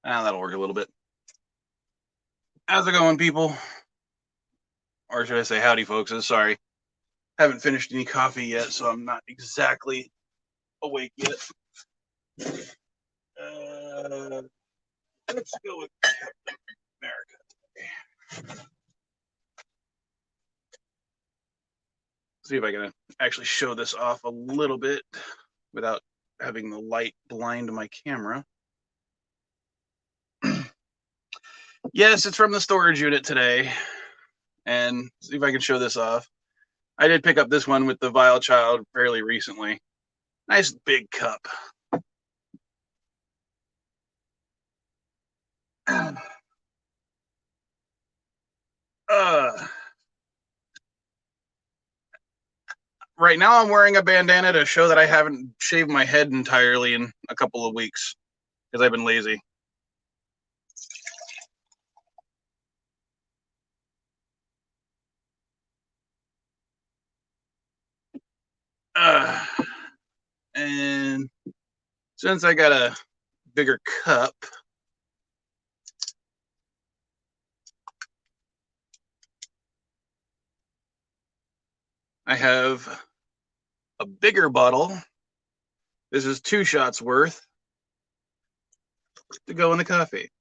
That'll work a little bit. How's it going, people? Or should I say howdy, folks? Sorry. Haven't finished any coffee yet, so I'm not exactly awake yet. Let's go with Captain America. See if I can actually show this off a little bit without having the light blind my camera. Yes, it's from the storage unit today. And see if I can show this off. I did pick up this one with the Vile Child fairly recently. Nice big cup. Right now I'm wearing a bandana to show that I haven't shaved my head entirely in a couple of weeks because I've been lazy. And since I got a bigger cup, I have a bigger bottle. This is 2 shots worth to go in the coffee.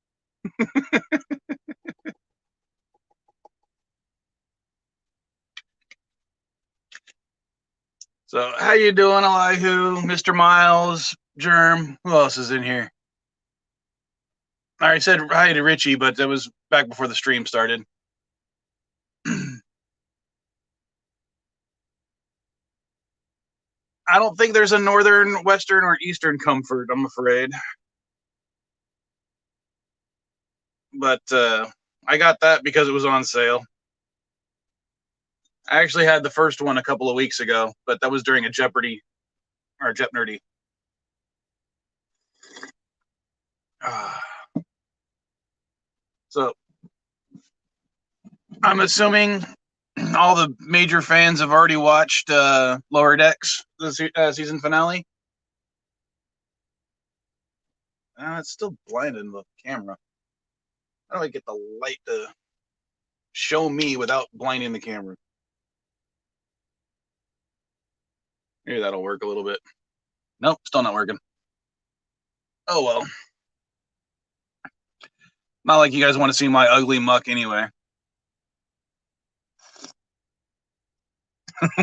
So how you doing, Elihu, Mr. Miles, Germ? Who else is in here? I already said hi to Richie, but that was back before the stream started. I don't think there's a northern, western, or eastern comfort, I'm afraid. But I got that because it was on sale. I actually had the first one a couple of weeks ago, but that was during a Jeopardy or Jeopardy. So I'm assuming all the major fans have already watched Lower Decks, the season finale. It's still blinding the camera. How do I get the light to show me without blinding the camera? Maybe that'll work a little bit. Nope, still not working. Oh well. Not like you guys want to see my ugly muck anyway.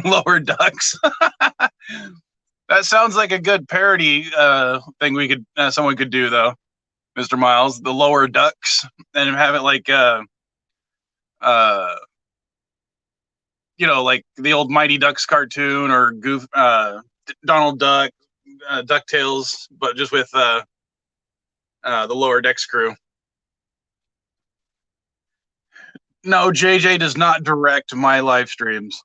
Lower Ducks. That sounds like a good parody thing we could someone could do though, Mr. Miles. The Lower Ducks, and have it like like the old Mighty Ducks cartoon or Donald Duck, DuckTales, but just with the Lower Decks crew. No, JJ does not direct my live streams.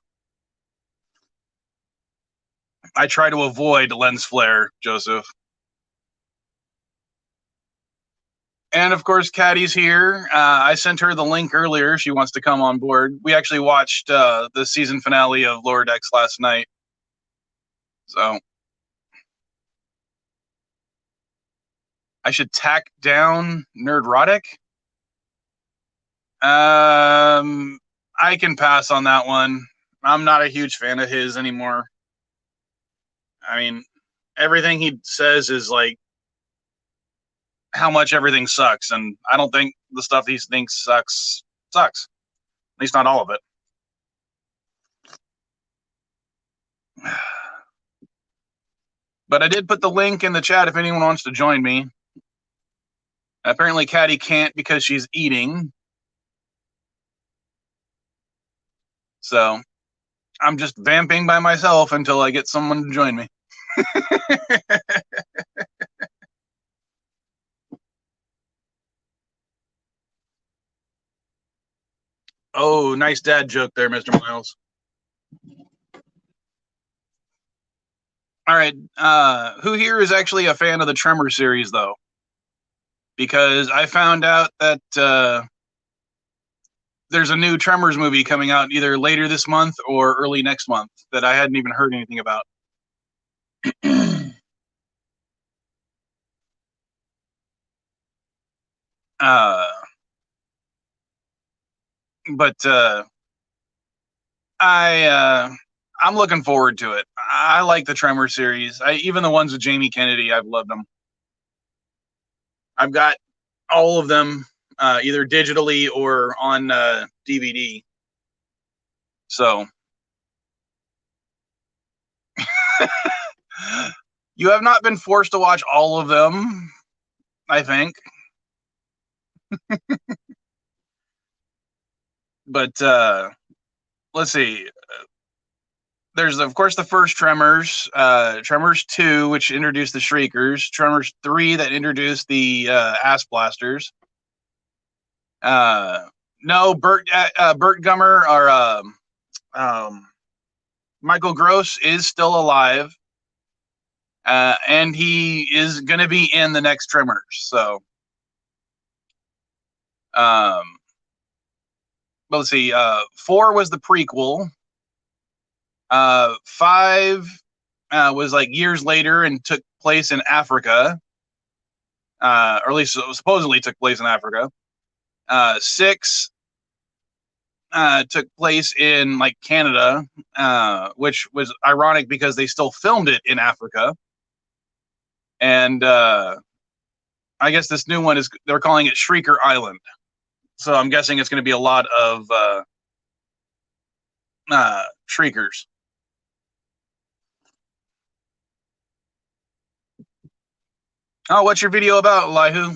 I try to avoid lens flare, Joseph. And of course, Caddy's here. I sent her the link earlier. She wants to come on board. We actually watched the season finale of Lower Decks last night. So I should tack down Nerdrotic. I can pass on that one. I'm not a huge fan of his anymore. I mean, everything he says is like how much everything sucks, and I don't think the stuff he thinks sucks. At least not all of it. But I did put the link in the chat if anyone wants to join me. Apparently Caddy can't because she's eating. So I'm just vamping by myself until I get someone to join me. Oh, nice dad joke there, Mr. Miles. All right. Who here is actually a fan of the Tremor series, though? Because I found out that there's a new Tremors movie coming out either later this month or early next month that I hadn't even heard anything about. Uh, but I I'm looking forward to it. I like the Tremor series. Even the ones with Jamie Kennedy, I've loved them. I've got all of them, either digitally or on DVD. So you have not been forced to watch all of them, I think. But let's see. There's of course the first Tremors, Tremors 2, which introduced the Shriekers, Tremors 3 that introduced the Ass Blasters. Uh, no, Burt Gummer or um, Michael Gross is still alive, and he is going to be in the next Tremors. So, um, but let's see. 4 was the prequel. 5 was like years later and took place in Africa, or at least supposedly took place in Africa. 6 took place in like Canada, which was ironic because they still filmed it in Africa. And I guess this new one is they're calling it Shrieker Island. So I'm guessing it's going to be a lot of shriekers. Oh, what's your video about, Elihu?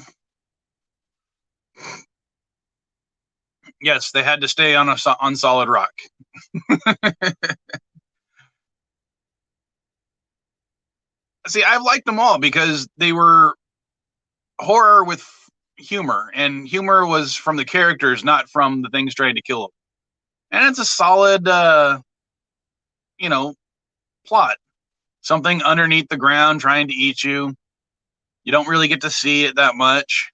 Yes, they had to stay on solid rock. See, I've liked them all because they were horror with humor, and humor was from the characters, not from the things trying to kill them. And it's a solid, you know, plot. Something underneath the ground trying to eat you. You don't really get to see it that much.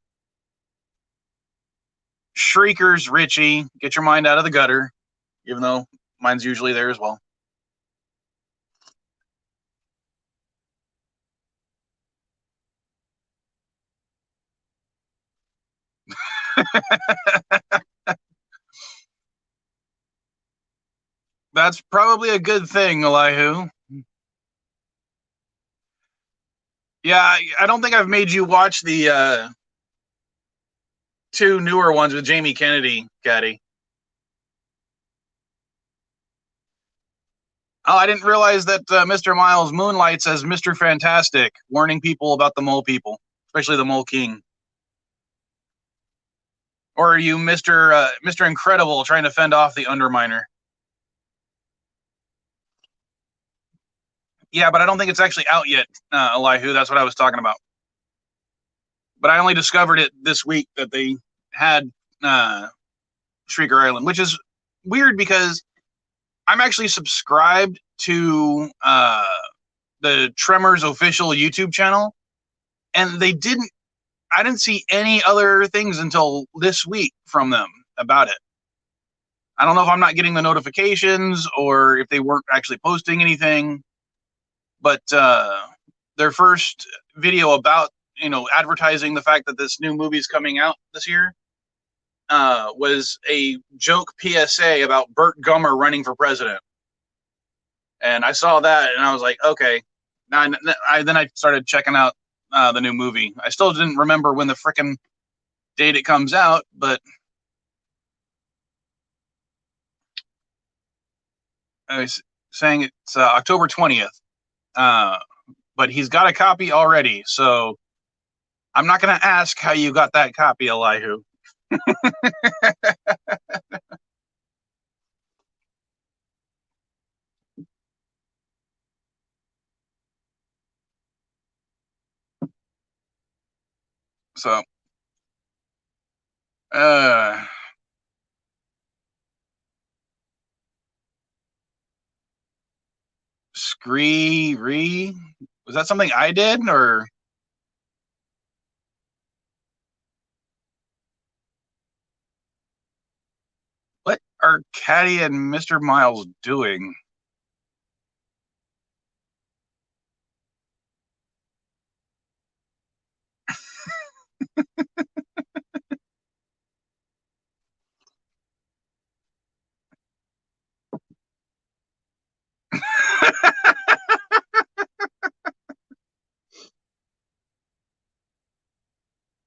Shriekers, Richie, get your mind out of the gutter, even though mine's usually there as well. That's probably a good thing, Elihu. Yeah, I don't think I've made you watch the 2 newer ones with Jamie Kennedy, Caddy. Oh, I didn't realize that Mr. Miles moonlights as Mr. Fantastic, warning people about the mole people, especially the mole king. Or are you Mr. Incredible trying to fend off the Underminer? Yeah, but I don't think it's actually out yet, Elihu. That's what I was talking about. But I only discovered it this week that they had Shrieker Island, which is weird because I'm actually subscribed to the Tremors official YouTube channel, and I didn't see any other things until this week from them about it. I don't know if I'm not getting the notifications or if they weren't actually posting anything, but their first video about advertising the fact that this new movie is coming out this year was a joke PSA about Burt Gummer running for president. And I saw that and I was like, okay. Then I started checking out the new movie. I still didn't remember when the frickin' date it comes out, but I was saying it's October 20th. Uh, but he's got a copy already, so I'm not going to ask how you got that copy, Elihu. So, uh, Scree, was that something I did, or what are Caddy and Mr. Miles doing?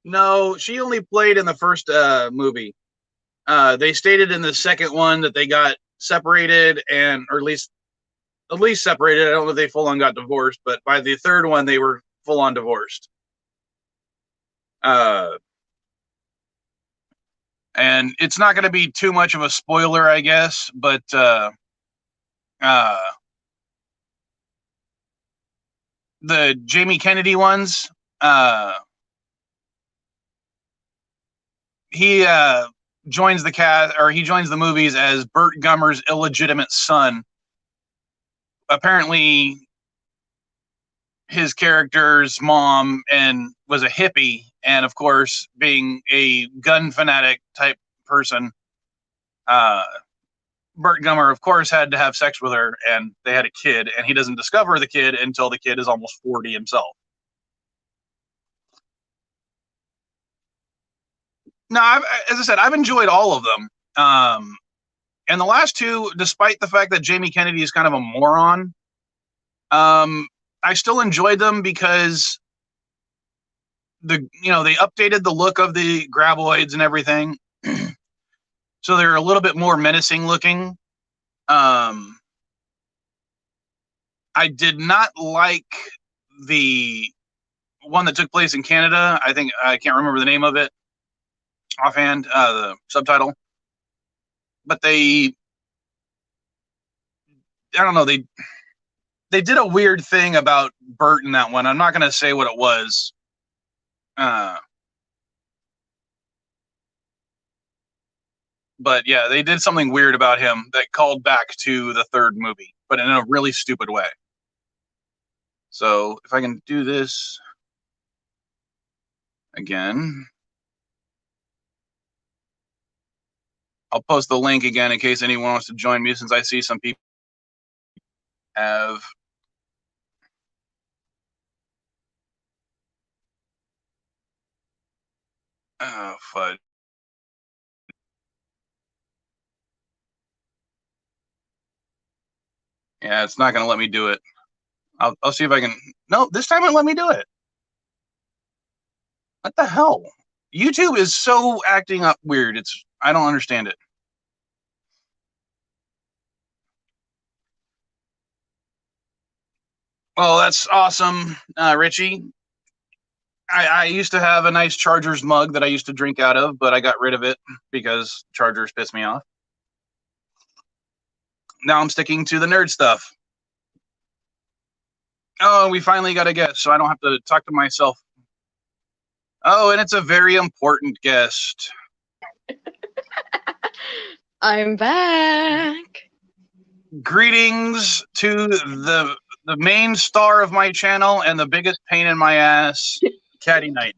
No, she only played in the first movie. They stated in the second one that they got separated, and or at least separated. I don't know if they full on got divorced, but by the third one they were full on divorced. And it's not going to be too much of a spoiler, I guess, but the Jamie Kennedy ones, he joins the cast, or he joins the movies as Burt Gummer's illegitimate son. Apparently, his character's mom and was a hippie, and of course, being a gun fanatic type person, Burt Gummer, of course, had to have sex with her, and they had a kid, and he doesn't discover the kid until the kid is almost 40 himself. No, as I said, I've enjoyed all of them. And the last two, despite the fact that Jamie Kennedy is kind of a moron, I still enjoyed them because they updated the look of the graboids and everything, so they're a little bit more menacing looking. I did not like the one that took place in Canada. I can't remember the name of it offhand, the subtitle, but I don't know, they did a weird thing about Bert in that one. I'm not going to say what it was. But yeah, they did something weird about him that called back to the third movie, but in a really stupid way. So if I can do this again, I'll post the link again in case anyone wants to join me, since I see some people have fudge. Yeah, it's not going to let me do it. I'll see if I can. No, this time it let me do it. What the hell? YouTube is so acting up weird. I don't understand it. Well, that's awesome, Richie. I used to have a nice Chargers mug that I used to drink out of, but I got rid of it because Chargers pissed me off. Now I'm sticking to the nerd stuff. Oh, we finally got a guest, so I don't have to talk to myself. Oh, and it's a very important guest. I'm back. Greetings to the main star of my channel and the biggest pain in my ass, Caddy Knight.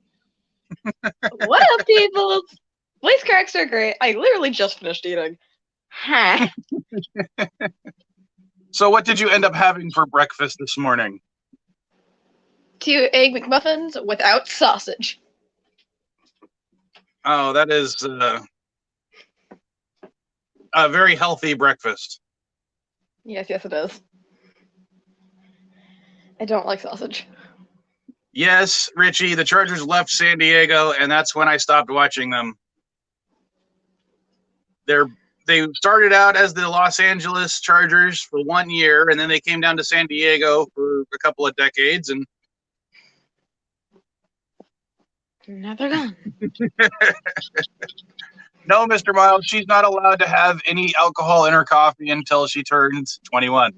What up, people? Voice cracks are great. I literally just finished eating. Huh. So what did you end up having for breakfast this morning? 2 egg McMuffins without sausage. Oh, that is a very healthy breakfast. Yes, it is. I don't like sausage. Yes, Richie, the Chargers left San Diego, and that's when I stopped watching them. They started out as the Los Angeles Chargers for 1 year, and then they came down to San Diego for a couple of decades, and now they're gone. No, Mr. Miles, she's not allowed to have any alcohol in her coffee until she turns 21.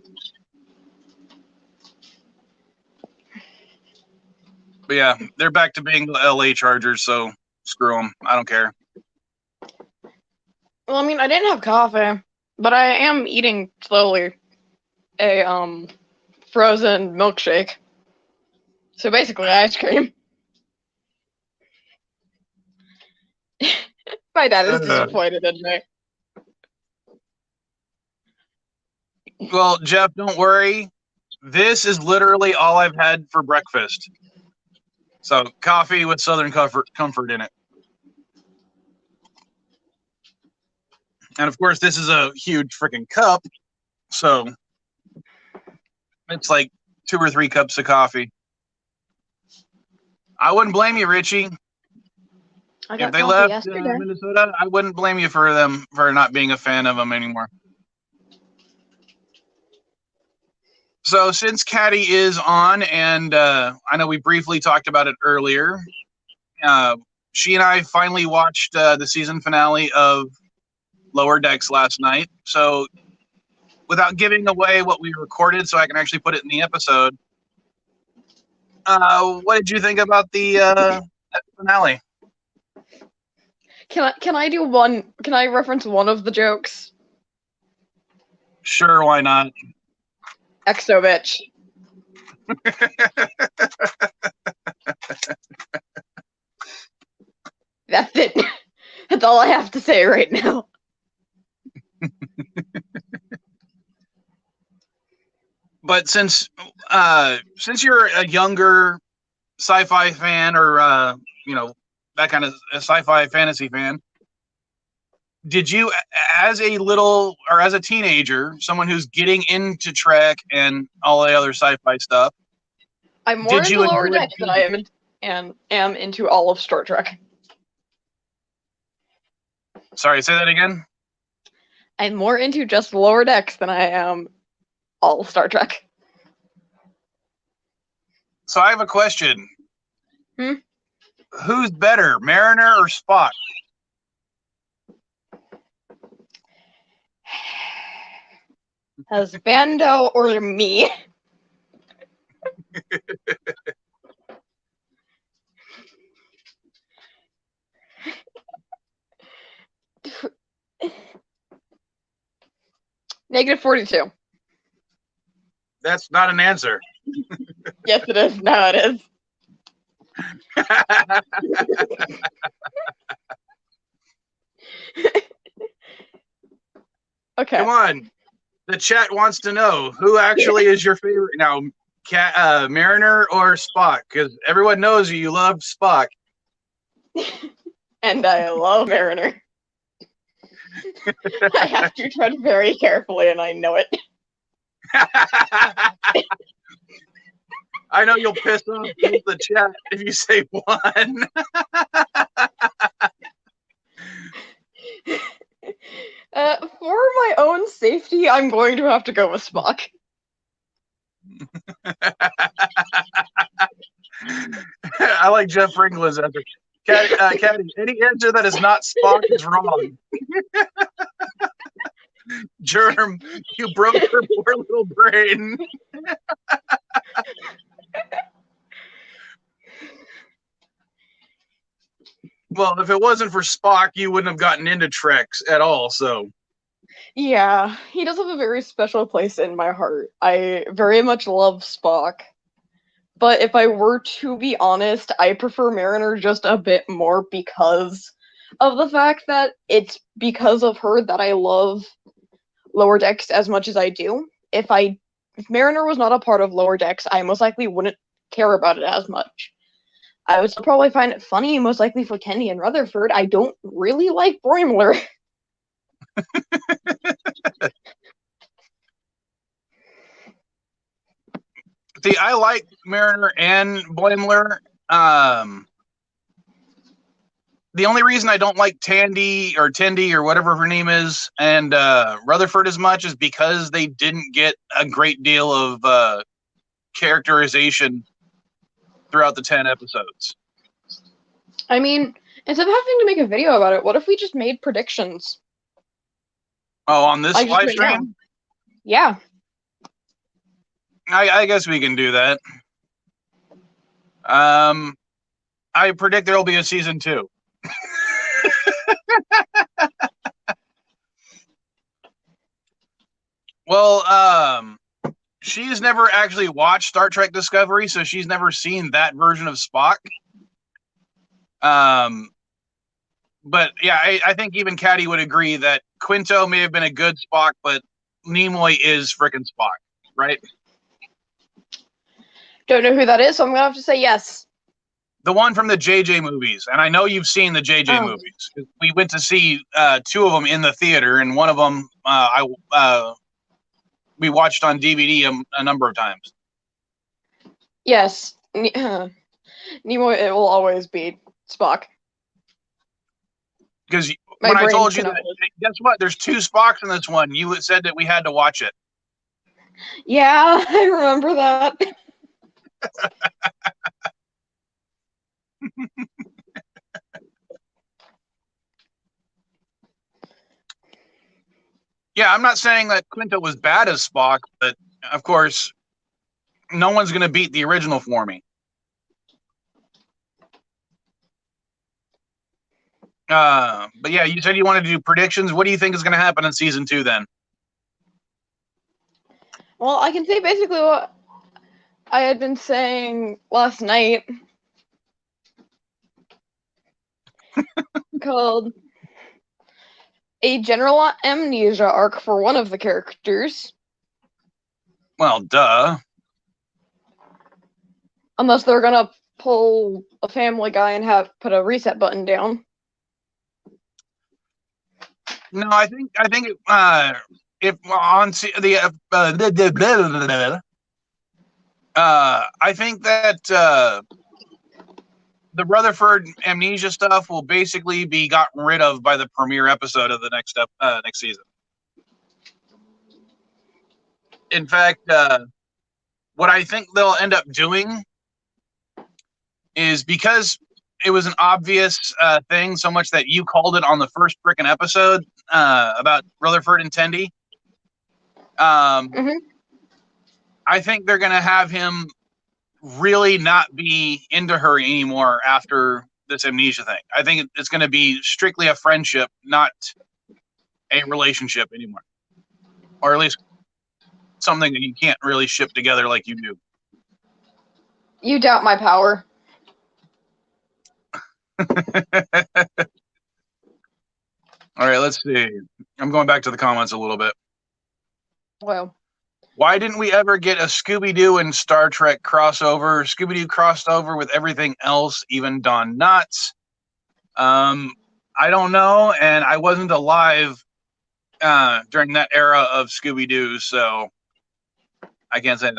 But yeah, they're back to being the LA Chargers, so screw them. I don't care. Well, I mean, I didn't have coffee, but I am eating slowly a frozen milkshake. So basically, ice cream. My dad is disappointed in me. Well, Jeff, don't worry. This is literally all I've had for breakfast. So coffee with Southern comfort in it. And of course, this is a huge freaking cup. So it's like 2 or 3 cups of coffee. I wouldn't blame you, Richie. I If got they coffee left yesterday. Minnesota, I wouldn't blame you for them for not being a fan of them anymore. So since Caddy is on, and I know we briefly talked about it earlier, she and I finally watched the season finale of Lower Decks last night. So without giving away what we recorded, so I can actually put it in the episode, what did you think about the finale? Can I do one? Can I reference one of the jokes? Sure, why not? Exo bitch. That's it. That's all I have to say right now. But since you're a younger sci-fi fan, or that kind of a sci-fi fantasy fan, did you, as a teenager, someone who's getting into Trek and all the other sci-fi stuff, I'm more did into you Lower enjoy Decks than I am into all of Star Trek. Sorry, say that again. I'm more into just Lower Decks than I am all of Star Trek. So I have a question. Hmm? Who's better, Mariner or Spock? Husbando or me? -42. That's not an answer. Yes, it is. No, it is. Okay. Come on. The chat wants to know who actually is your favorite now, Mariner or Spock? Because everyone knows you love Spock. And I love Mariner. I have to tread very carefully, and I know it. I know you'll piss off the chat if you say one. For my own safety, I'm going to have to go with Spock. I like Jeff Franklin's answer. Caddy, any answer that is not Spock is wrong. Germ, you broke her poor little brain. Well, if it wasn't for Spock, you wouldn't have gotten into Treks at all, so. Yeah, he does have a very special place in my heart. I very much love Spock. But if I were to be honest, I prefer Mariner just a bit more because of the fact that it's because of her that I love Lower Decks as much as I do. If Mariner was not a part of Lower Decks, I most likely wouldn't care about it as much. I would still probably find it funny, most likely for Kenny and Rutherford. I don't really like Boimler. See, I like Mariner and Boimler. The only reason I don't like Tandy or whatever her name is and Rutherford as much is because they didn't get a great deal of characterization throughout the 10 episodes. I mean, instead of having to make a video about it, what if we just made predictions? Oh, on this live stream? Yeah. I guess we can do that. I predict there will be a season 2. Well, she's never actually watched Star Trek Discovery, so she's never seen that version of Spock. But yeah, I think even Caddy would agree that Quinto may have been a good Spock, but Nimoy is frickin' Spock, right? Don't know who that is, so I'm gonna have to say yes. The one from the JJ movies, and I know you've seen the JJ movies. We went to see 2 of them in the theater, and one of them we watched on DVD a number of times. Yes, Nimoy, it will always be Spock. Because My when I brain told you cannot that, work. guess what? There's 2 Spocks in this one. You said that we had to watch it. Yeah, I remember that. Yeah, I'm not saying that Quinto was bad as Spock, but of course, no one's going to beat the original for me. But yeah, you said you wanted to do predictions. What do you think is going to happen in season 2 then? Well, I can say basically what I had been saying last night, called a general amnesia arc for one of the characters. Well, duh. Unless they're gonna pull a Family Guy and have put a reset button down. No, I think if on the I think that the Rutherford amnesia stuff will basically be gotten rid of by the premiere episode of the next season. In fact, what I think they'll end up doing is, because it was an obvious thing, so much that you called it on the first frickin' episode about Rutherford and Tendi. I think they're gonna have him really not be into her anymore after this amnesia thing. I think it's going to be strictly a friendship, not a relationship anymore, or at least something that you can't really ship together like you do. You doubt my power. All right, let's see. I'm going back to the comments a little bit. Well, why didn't we ever get a Scooby-Doo and Star Trek crossover? Scooby-Doo crossed over with everything else, even Don Knotts. I don't know, and I wasn't alive during that era of Scooby-Doo, so I can't say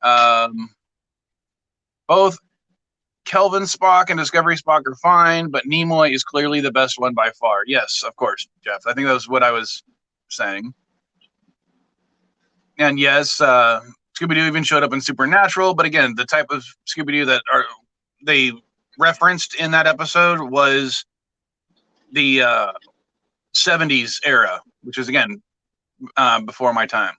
that. Both Kelvin Spock and Discovery Spock are fine, but Nimoy is clearly the best one by far. Yes, of course, Jeff. I think that was what I was saying. And yes, Scooby-Doo even showed up in Supernatural, but again, the type of Scooby-Doo that they referenced in that episode was the 70s era, which is, again, before my time.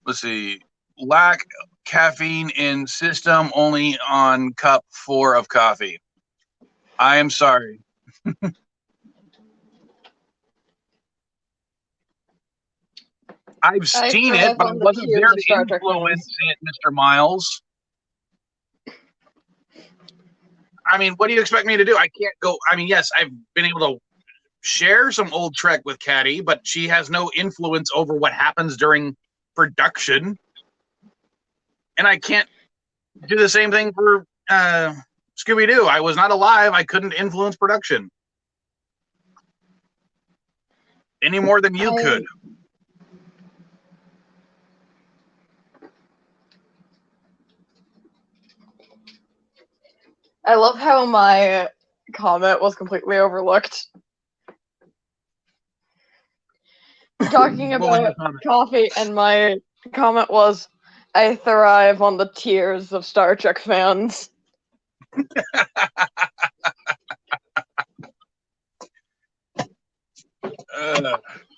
Let's see. Lack caffeine in system, only on cup 4 of coffee. I am sorry. I've seen it, but I wasn't there to influence it, Mr. Miles. I mean, what do you expect me to do? I can't go. I mean, yes, I've been able to share some old Trek with Caddy, but she has no influence over what happens during production. And I can't do the same thing for Scooby-Doo. I was not alive. I couldn't influence production any more than you could. I love how my comment was completely overlooked. Talking about coffee, and my comment was, I thrive on the tears of Star Trek fans. See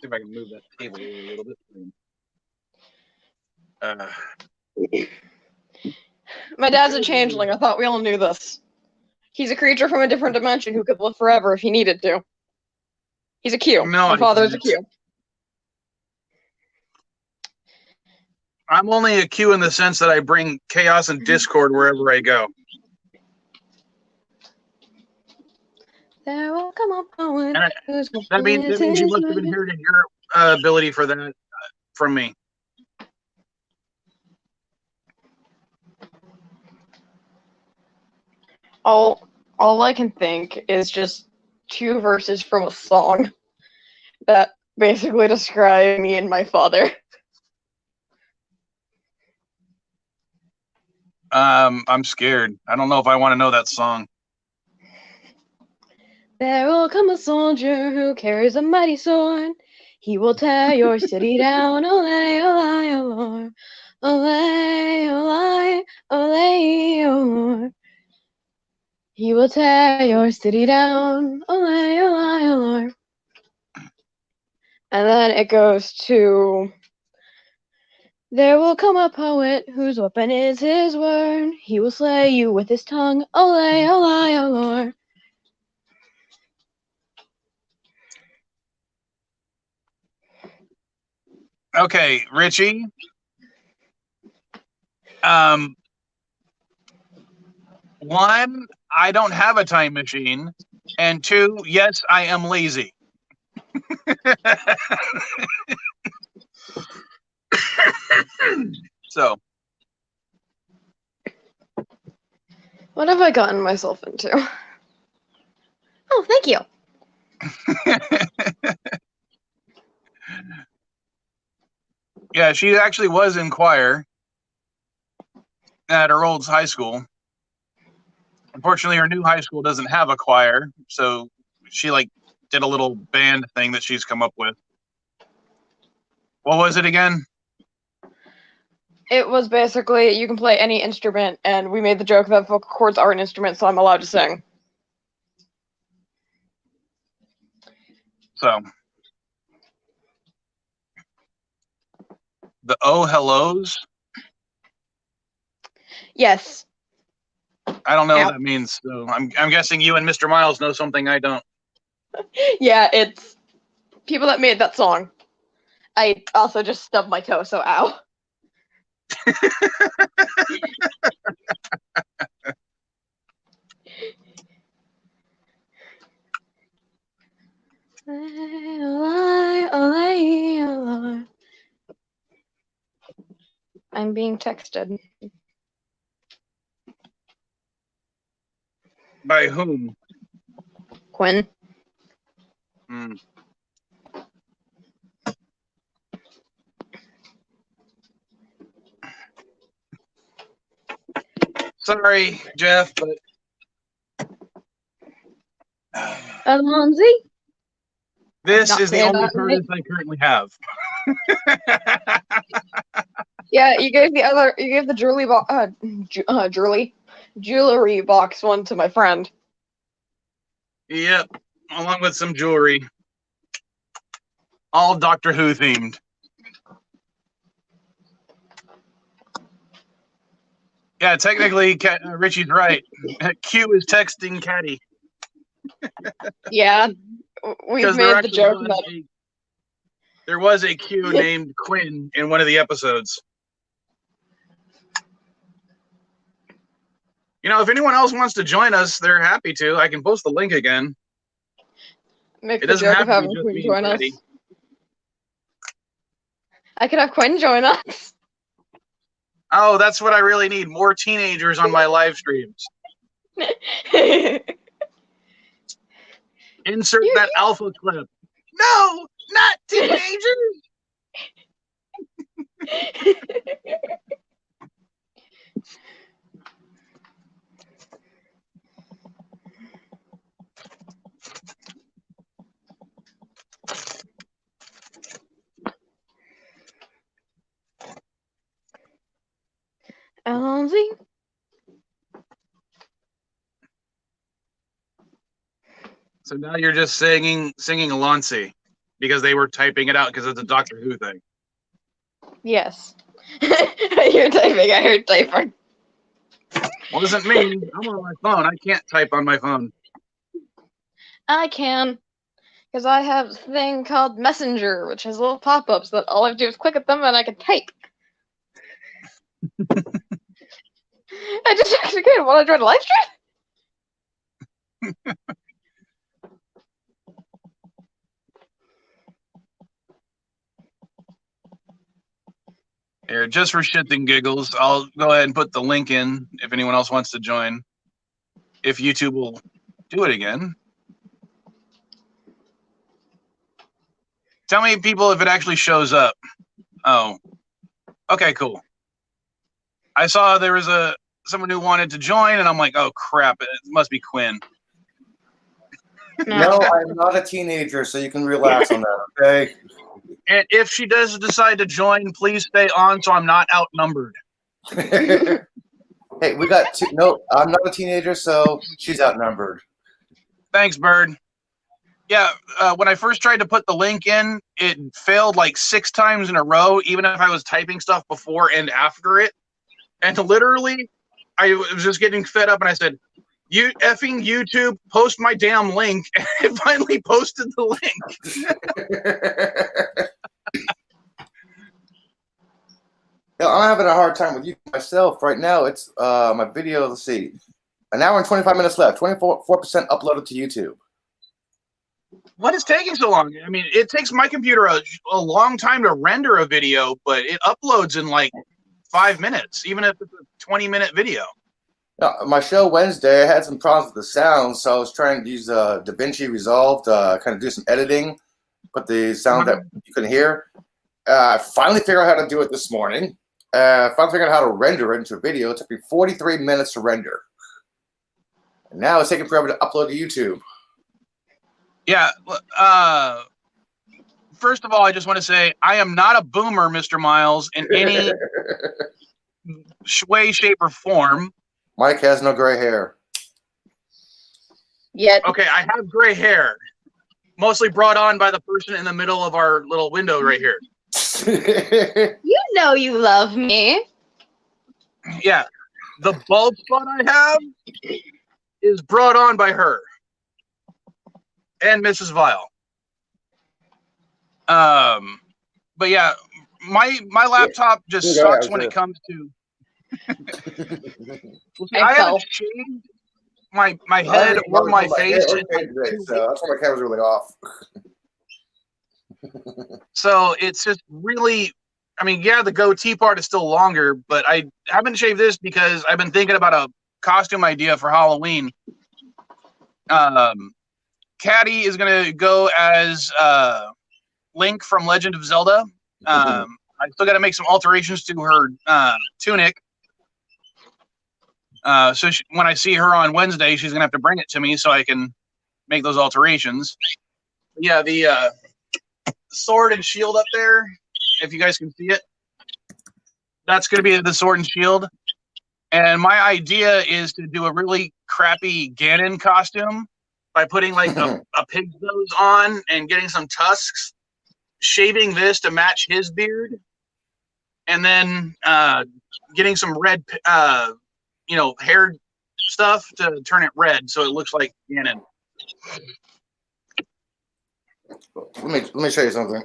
if I can move that table a little bit. My dad's a changeling. I thought we all knew this. He's a creature from a different dimension who could live forever if he needed to. He's a Q. No, my father's a Q. I'm only a Q in the sense that I bring chaos and discord wherever I go. There will come a point. That means you must have inherited your ability for that from me. All I can think is just 2 verses from a song that basically describe me and my father. I'm scared. I don't know if I want to know that song. There will come a soldier who carries a mighty sword. He will tear your city down. Olay, olay, olay. Olay, olay, olay, olay. He will tear your city down. Olay, olay, olay. And then it goes to... There will come a poet whose weapon is his word. He will slay you with his tongue. Olay, olay, olay. Okay, Richie. Um, one, I don't have a time machine, and two, yes, I am lazy. So, What have I gotten myself into? Oh, thank you. yeah, she actually was in choir at her old high school. Unfortunately, her new high school doesn't have a choir, so she like did a little band thing that she's come up with. What was it again? It was basically you can play any instrument, and we made the joke that vocal cords are an instrument, so I'm allowed to sing. So, the Oh Hellos. Yes. I don't know Ow. what that means. So I'm guessing you and Mr. Miles know something I don't. Yeah, it's people that made that song. I also just stubbed my toe, so ow. I'm being texted. By whom? Quinn. Hmm. Sorry, Jeff, but Alonzi? this Not is the saying only that right. Curtis I currently have. Yeah, you gave the jewelry box one to my friend. Yep, along with some jewelry. All Doctor Who themed. Yeah, technically, Richie's right. Q is texting Caddy. Yeah, we've Because there made the actually joke was that there was a Q named Quinn in one of the episodes. You know, if anyone else wants to join us, they're happy to. I can post the link again. make It the doesn't joke have of to be having just Quinn me and join Caddy. us. I could have Quinn join us. Oh, that's what I really need. More teenagers on my live streams. Insert that alpha clip. No, not teenagers. Alonzi? So now you're just singing Alonsi because they were typing it out because it's a Doctor Who thing. Yes. You're typing, I heard typer. Wasn't me. I'm on my phone. I can't type on my phone. I can. Because I have a thing called Messenger, which has little pop-ups that all I have to do is click at them and I can type. I just actually could. Want to join a live stream? Here, just for shits and giggles, I'll go ahead and put the link in if anyone else wants to join. If YouTube will do it again. Tell me, people, if it actually shows up. Oh, okay, cool. I saw there was someone who wanted to join, and I'm like, oh crap, it must be Quinn. No, I'm not a teenager, so you can relax on that, okay? And if she does decide to join, please stay on so I'm not outnumbered. Hey, we got two. No, I'm not a teenager, so she's outnumbered. Thanks, Bird. Yeah, when I first tried to put the link in, it failed like 6 times in a row, even if I was typing stuff before and after it. And literally, I was just getting fed up, and I said, "You effing YouTube, post my damn link." And it finally posted the link. Yeah, I'm having a hard time with you myself right now. It's my video. Let's see, an hour and 25 minutes left. 24% uploaded to YouTube. What is taking so long? I mean, it takes my computer a long time to render a video, but it uploads in like 5 minutes, even if it's a 20-minute video. My show Wednesday, I had some problems with the sound, so I was trying to use DaVinci Resolve to kind of do some editing, put the sound that you can hear. I finally figured out how to do it this morning. Finally figured out how to render it into a video. It took me 43 minutes to render. And now it's taking forever to upload to YouTube. Yeah. First of all, I just want to say I am not a boomer, Mr. Miles, in any way, shape, or form. Mike has no gray hair. Yet. Okay, I have gray hair, mostly brought on by the person in the middle of our little window right here. You know you love me. Yeah, the bald spot I have is brought on by her and Mrs. Vile. But yeah, my laptop just sucks when it comes to. I haven't shaved my head or my face. So that's why my camera's really off. So it's just really, I mean, yeah, the goatee part is still longer, but I haven't shaved this because I've been thinking about a costume idea for Halloween. Caddy is gonna go as Link from Legend of Zelda. I still got to make some alterations to her tunic. So when I see her on Wednesday, she's gonna have to bring it to me so I can make those alterations. Yeah, the sword and shield up there, if you guys can see it, that's gonna be the sword and shield. And my idea is to do a really crappy Ganon costume by putting like a pig's nose on and getting some tusks, shaving this to match his beard, and then getting some red, hair stuff to turn it red so it looks like Ganon. Let me show you something.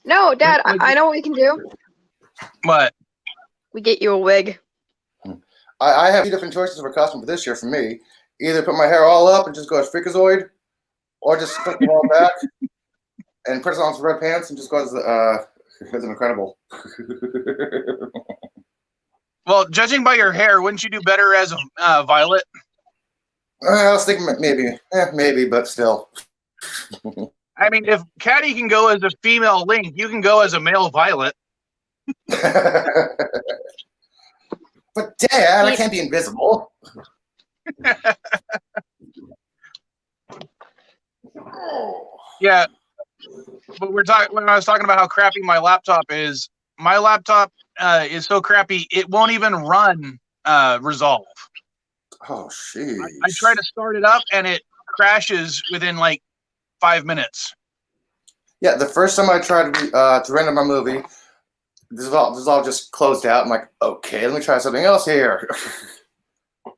No, Dad, I know what we can do. What? We get you a wig. I have 2 different choices for costume for this year for me. Either put my hair all up and just go as Freakazoid, or just put them all back and put on some red pants and just go as an Incredible. Well, judging by your hair, wouldn't you do better as Violet? I was thinking maybe, but still. I mean, if Caddy can go as a female Link, you can go as a male Violet. But Dad, I can't be invisible. Yeah, but when I was talking about how crappy my laptop is so crappy it won't even run Resolve. Oh, jeez. I try to start it up and it crashes within like 5 minutes. Yeah, the first time I tried to render my movie, this is all just closed out. I'm like, okay, let me try something else here. I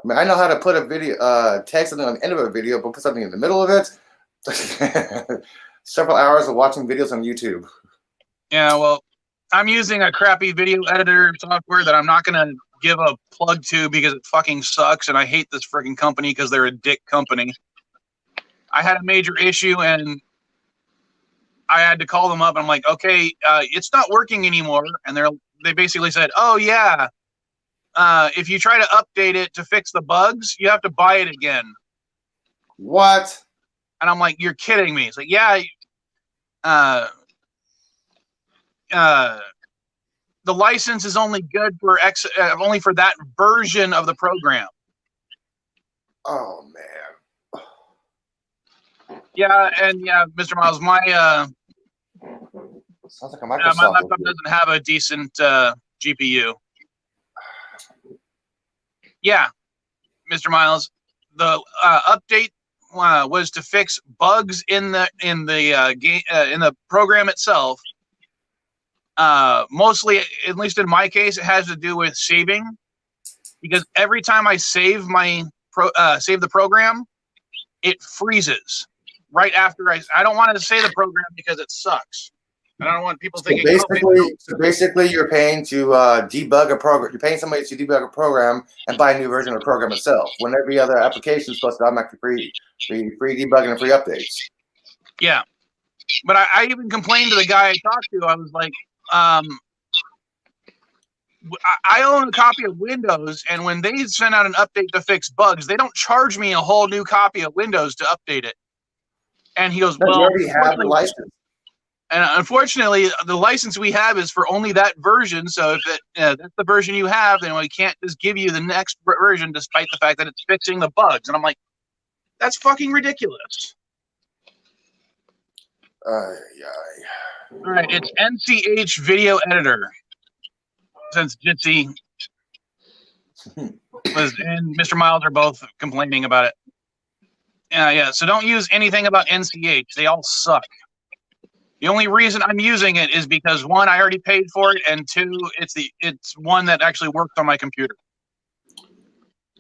mean, I know how to put a video, tag something on the end of a video, but put something in the middle of it. Several hours of watching videos on YouTube. Yeah, well, I'm using a crappy video editor software that I'm not going to give a plug to because it fucking sucks, and I hate this freaking company because they're a dick company. I had a major issue, and I had to call them up, and I'm like, okay, it's not working anymore. And they basically said, oh, yeah, if you try to update it to fix the bugs, you have to buy it again. What? And I'm like, you're kidding me. It's like, yeah, the license is only good for only for that version of the program. Oh man. Yeah, and yeah, Mr. Miles, my Sounds like a my Microsoft. laptop doesn't have a decent GPU. Yeah, Mr. Miles, the update was to fix bugs in the game in the program itself. Mostly, at least in my case, it has to do with saving, because every time I save save the program, it freezes right after I don't want to save the program because it sucks. And I don't want people thinking. So basically, you're paying to debug a program. You're paying somebody to debug a program and buy a new version of the program itself. When every other application is supposed to automatically free debugging and free updates. Yeah, but I even complained to the guy I talked to. I was like, I own a copy of Windows, and when they send out an update to fix bugs, they don't charge me a whole new copy of Windows to update it. And he goes, "Well, you well, already have the license." And unfortunately, the license we have is for only that version. So if that's the version you have, then we can't just give you the next version, despite the fact that it's fixing the bugs. And I'm like, that's fucking ridiculous. All right, it's NCH Video Editor. Since Jitsi and Mr. Miles are both complaining about it. Yeah. So don't use anything about NCH. They all suck. The only reason I'm using it is because, one, I already paid for it, and two, it's one that actually works on my computer.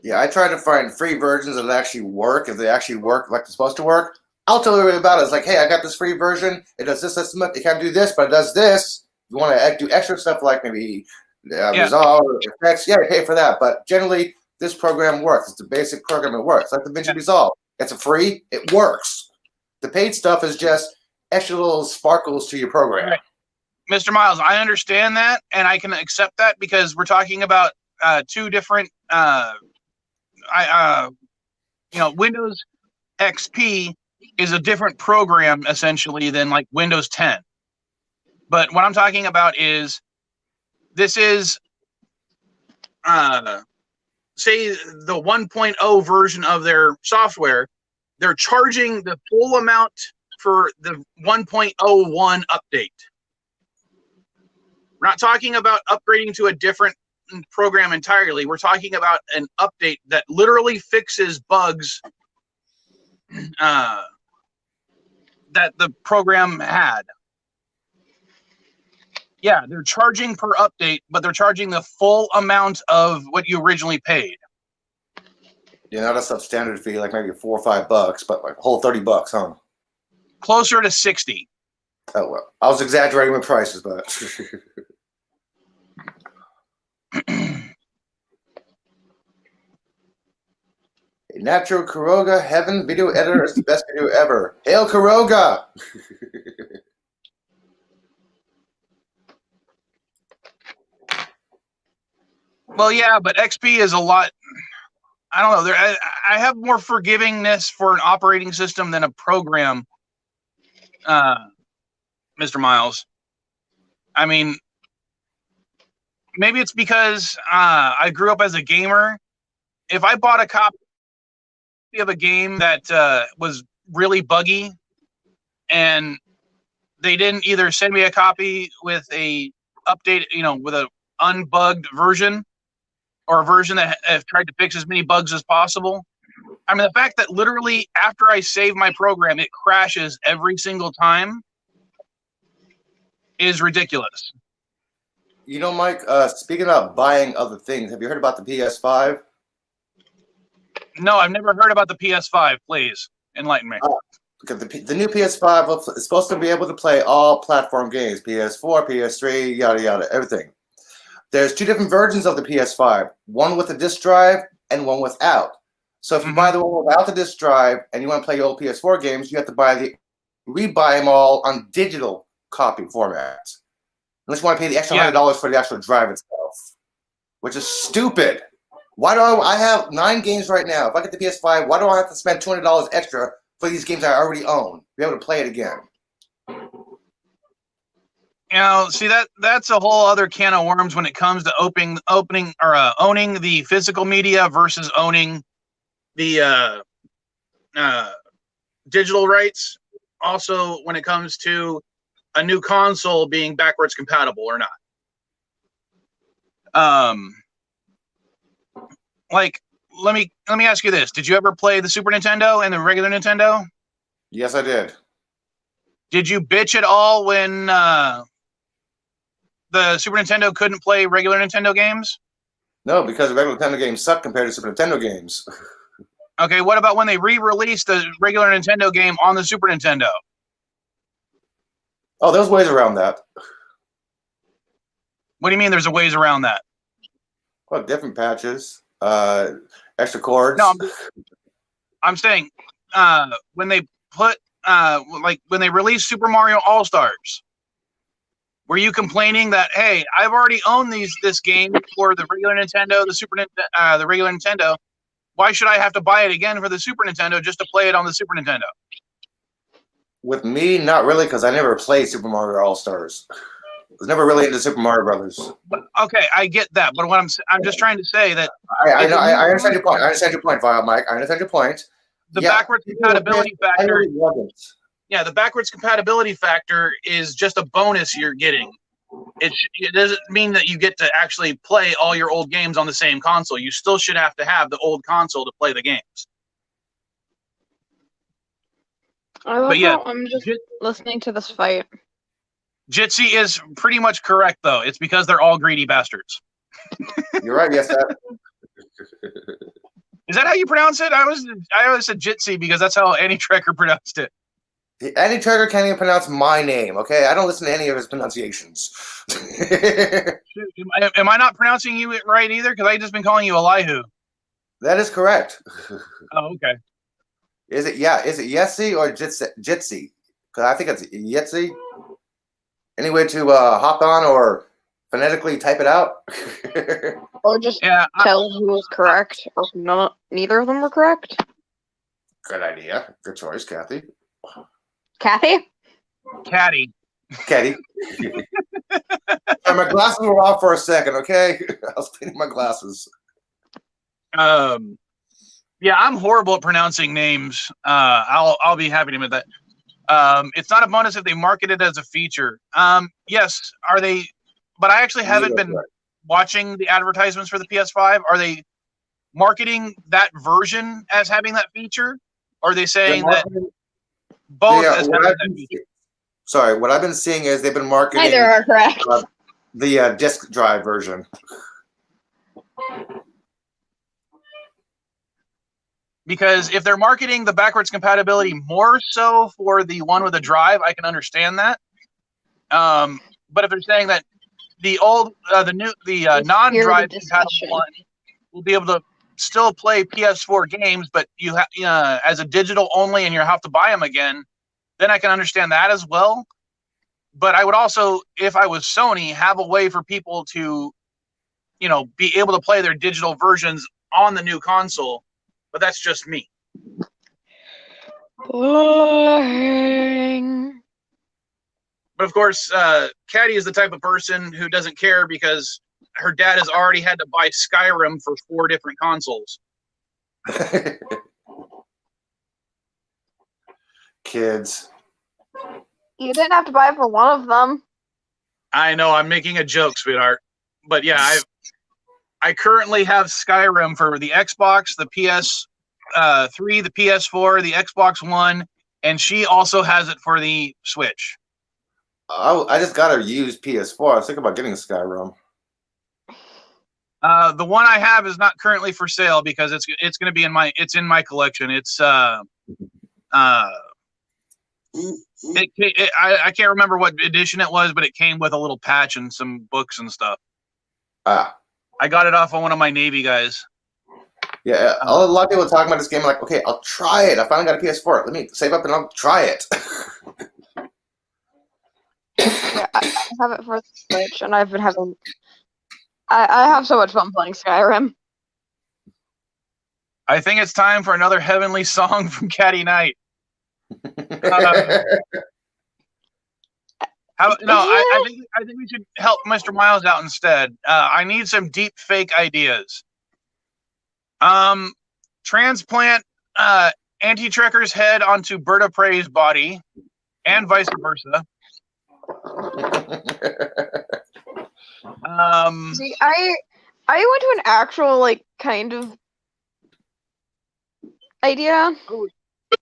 Yeah, I try to find free versions that actually work. If they actually work like they're supposed to work, I'll tell everybody about it. It's like, hey, I got this free version. It does this, it can't do this, but it does this. You want to do extra stuff like maybe resolve or effects? Yeah, pay for that. But generally, this program works. It's a basic program. It works. Like the DaVinci Resolve. It's a free. It works. The paid stuff is just extra little sparkles to your program. Right. Mr. Miles, I understand that, and I can accept that because we're talking about two different, Windows XP is a different program essentially than like Windows 10. But what I'm talking about is this is, say, the 1.0 version of their software. They're charging the full amount for the 1.01 update. We're not talking about upgrading to a different program entirely. We're talking about an update that literally fixes bugs that the program had. Yeah, they're charging per update, but they're charging the full amount of what you originally paid. Yeah, not a substandard fee, like maybe $4 or $5, but like a whole $30, huh? Closer to 60. Oh well, I was exaggerating with prices, but Natural Kuroga Heaven Video Editor is the best video ever. Hail Kuroga! Well, yeah, but XP is a lot. I don't know. I have more forgivingness for an operating system than a program, Mr. Miles. I mean, maybe it's because I grew up as a gamer. If I bought a copy of a game that was really buggy, and they didn't either send me a copy with a update, with a unbugged version, or a version that tried to fix as many bugs as possible. I mean, the fact that literally after I save my program, it crashes every single time is ridiculous. Mike, speaking of buying other things, have you heard about the PS5? No, I've never heard about the PS5. Please enlighten me. Because the new PS5 is supposed to be able to play all platform games, PS4, PS3, yada, yada, everything. There's two different versions of the PS5, one with a disc drive and one without. So if you buy the one without the disc drive and you want to play your old PS4 games, you have to rebuy them all on digital copy formats. Unless you want to pay the extra $100 for the actual drive itself, which is stupid. Why do I have 9 games right now? If I get the PS5, why do I have to spend $200 extra play these games I already own. Be able to play it again. See that's a whole other can of worms when it comes to owning the physical media versus owning the digital rights. Also, when it comes to a new console being backwards compatible or not. Like, let me ask you this: did you ever play the Super Nintendo and the regular Nintendo? Yes, I did. Did you bitch at all when the Super Nintendo couldn't play regular Nintendo games? No, because the regular Nintendo games suck compared to Super Nintendo games. Okay, what about when they re-released the regular Nintendo game on the Super Nintendo? Oh, there's ways around that. What do you mean there's a ways around that? Well, different patches, extra cords. No, I'm saying when they put like when they released Super Mario All-Stars, were you complaining that, hey, I've already owned this game for the regular Nintendo, the regular Nintendo. Why should I have to buy it again for the Super Nintendo just to play it on the Super Nintendo? With me, not really, because I never played Super Mario All-Stars. I was never really into Super Mario Brothers. Okay, I get that, but what I'm just trying to say that I understand your point. I understand your point, Mike. I understand your point. The backwards compatibility factor. Yeah, the backwards compatibility factor is just a bonus you're getting. It doesn't mean that you get to actually play all your old games on the same console. You still should have to have the old console to play the games. But yeah, I'm just listening to this fight. Jitsi is pretty much correct, though. It's because they're all greedy bastards. You're right. Yes, sir. Is that how you pronounce it? I always said Jitsi because that's how any Trekker pronounced it. Any Trekker can't even pronounce my name, okay? I don't listen to any of his pronunciations. Am I not pronouncing you right either? Because I've just been calling you Elihu. That is correct. Oh, okay. Is it Yetzi or Jitsi? Because I think it's Yetzi. Any way to hop on or phonetically type it out? Or just tell who was correct, or neither of them were correct. Good idea. Good choice, Kathy. Kathy? Caddy. My glasses were off for a second, okay? I was cleaning my glasses. Yeah, I'm horrible at pronouncing names. I'll be happy to admit that. It's not a bonus if they market it as a feature. Yes, are they? But I actually haven't been watching the advertisements for the PS5. Are they marketing that version as having that feature? Or are they saying that both as having that feature? Sorry, what I've been seeing is they've been marketing. Neither are correct. The disk drive version. Because if they're marketing the backwards compatibility more so for the one with the drive, I can understand that. But if they're saying that the non-drive compatible one will be able to still play PS4 games, but you as a digital only, and you have to buy them again, then I can understand that as well. But I would also, if I was Sony, have a way for people to, be able to play their digital versions on the new console. But that's just me. Boring. But of course, Caddy is the type of person who doesn't care because her dad has already had to buy Skyrim for 4 different consoles. Kids. You didn't have to buy for one of them. I know, I'm making a joke, sweetheart. But yeah, I currently have Skyrim for the Xbox, the PS3, the PS4, the Xbox One, and she also has it for the Switch. I just got a used PS4. I was thinking about getting Skyrim. The one I have is not currently for sale because it's going to be in my collection. It's I can't remember what edition it was, but it came with a little patch and some books and stuff. I got it off of one of my Navy guys. Yeah, a lot of people talking about this game. Like, okay, I'll try it. I finally got a PS4. Let me save up and I'll try it. Yeah, I have it for the Switch, and I've been having. I have so much fun playing Skyrim. I think it's time for another heavenly song from Caddy Knight. I think we should help Mr. Miles out instead. I need some deep fake ideas. Transplant Anti-Trekker's head onto Berta Prey's body, and vice versa. See, I went to an actual like kind of idea.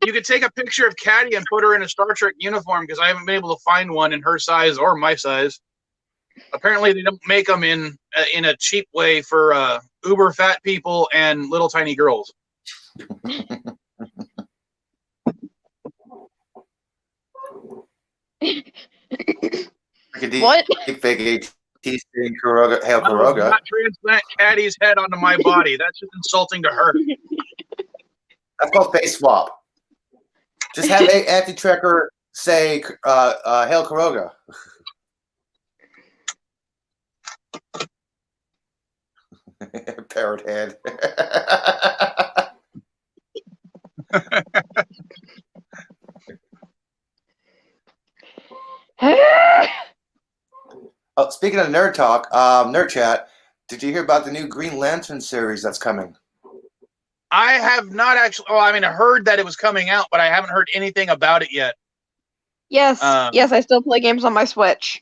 You could take a picture of Caddy and put her in a Star Trek uniform, because I haven't been able to find one in her size or my size. Apparently, they don't make them in a cheap way for uber fat people and little tiny girls. What? Fake Hail Kuroga. Not transplant Caddy's head onto my body. That's just insulting to her. That's called face swap. Just have a Anti-Trekker say Hail Kuroga. Parrot head. Oh, speaking of nerd talk, nerd chat, did you hear about the new Green Lantern series that's coming? I have not actually. Oh, I mean, I heard that it was coming out, but I haven't heard anything about it yet. Yes, yes, I still play games on my Switch.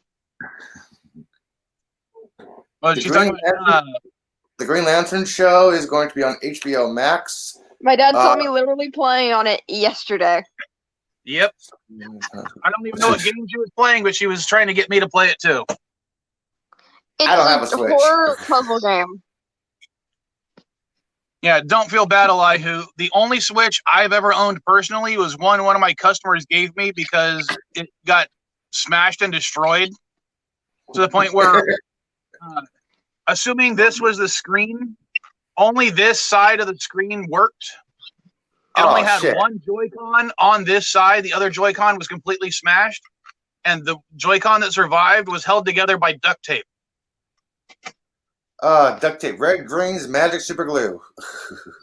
Well, the Green Lantern show is going to be on HBO Max. My dad saw me literally playing on it yesterday. Yep. I don't even know what game she was playing, but she was trying to get me to play it too. It's I don't have a Switch. Horror puzzle game. Yeah, don't feel bad, Elihu. The only Switch I've ever owned personally was one of my customers gave me because it got smashed and destroyed to the point where, assuming this was the screen, only this side of the screen worked. It only had one Joy-Con on this side. The other Joy-Con was completely smashed. And the Joy-Con that survived was held together by duct tape. Duct tape. Red Green's magic super glue.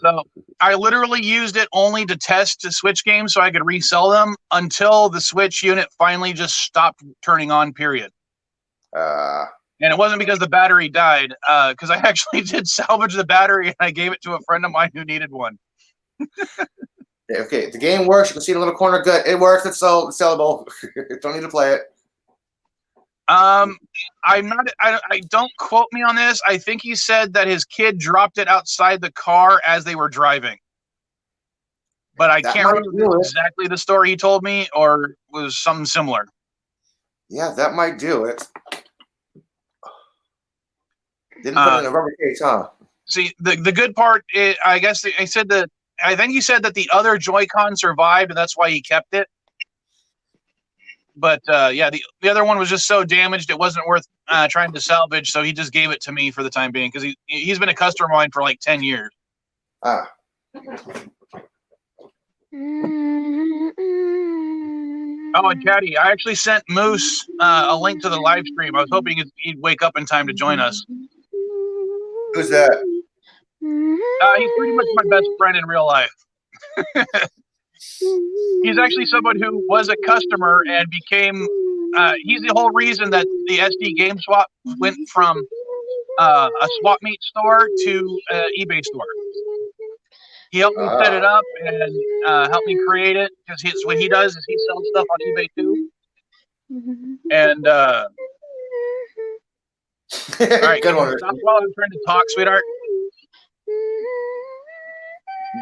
So I literally used it only to test the Switch games so I could resell them until the Switch unit finally just stopped turning on, period. And it wasn't because the battery died, because I actually did salvage the battery and I gave it to a friend of mine who needed one. Okay, the game works. You can see in the little corner. Good. It works. It's sellable. Don't need to play it. I'm not. I don't quote me on this. I think he said that his kid dropped it outside the car as they were driving. But I can't remember exactly the story he told me, or was something similar. Yeah, that might do it. Didn't put it in a rubber case, huh? See, the good part is, I guess I think he said that the other Joy-Con survived, and that's why he kept it. But yeah, the other one was just so damaged it wasn't worth trying to salvage, so he just gave it to me for the time being because he's been a customer of mine for like 10 years. Ah. Oh, and Caddy, I actually sent Moose a link to the live stream. I was hoping he'd wake up in time to join us. Who's that? He's pretty much my best friend in real life. He's actually someone who was a customer and became. He's the whole reason that the SD Game Swap went from a swap meet store to an eBay store. He helped me set it up and helped me create it because what he does is he sells stuff on eBay too. And all right, good one. Stop while I'm trying to talk, sweetheart.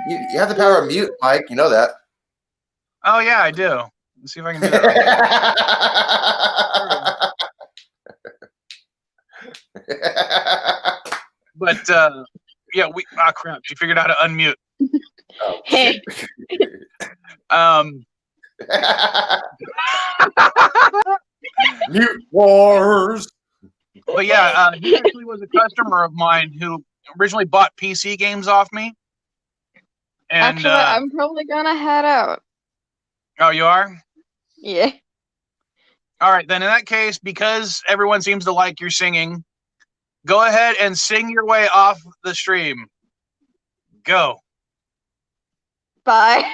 You have the power of mute, Mike. You know that. Oh yeah, I do. Let's see if I can do that. But yeah, crap. She figured out how to unmute. Oh, hey. Mute wars. But yeah, he actually was a customer of mine who originally bought PC games off me. And actually, I'm probably gonna head out. Oh, you are? Yeah. All right, then in that case, because everyone seems to like your singing, go ahead and sing your way off the stream. Go. Bye.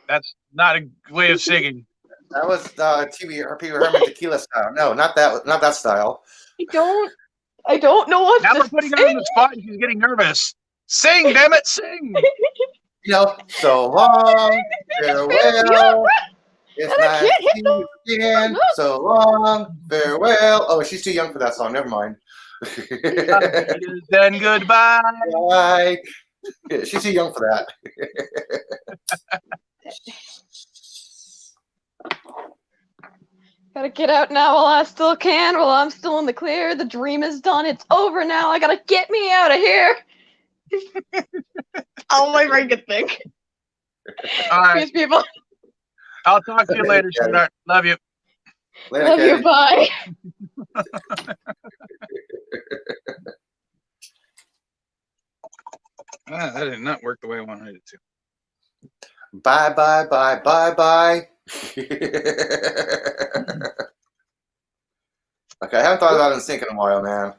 That's not a way of singing. That was TV or Pee Wee Herman tequila style. No, not that style. I don't know what Now to we're putting her sing. on the spot and she's getting nervous. Sing, damn it, sing. You know, so long, farewell. It's And I nice can't to hit see you again. So long, farewell. Oh, she's too young for that song. Never mind. Then goodbye. Bye. Yeah, she's too young for that. Gotta get out now while I still can, while I'm still in the clear. The dream is done. It's over now. I gotta get me out of here. Oh, my brain can think. All right. Peace, people. I'll talk to you later, sweetheart. Love you. Later, Love Katie. you. Bye. That did not work the way I wanted it to. Bye, bye, bye, bye, bye. Okay, I haven't thought about it in sync in a while, man.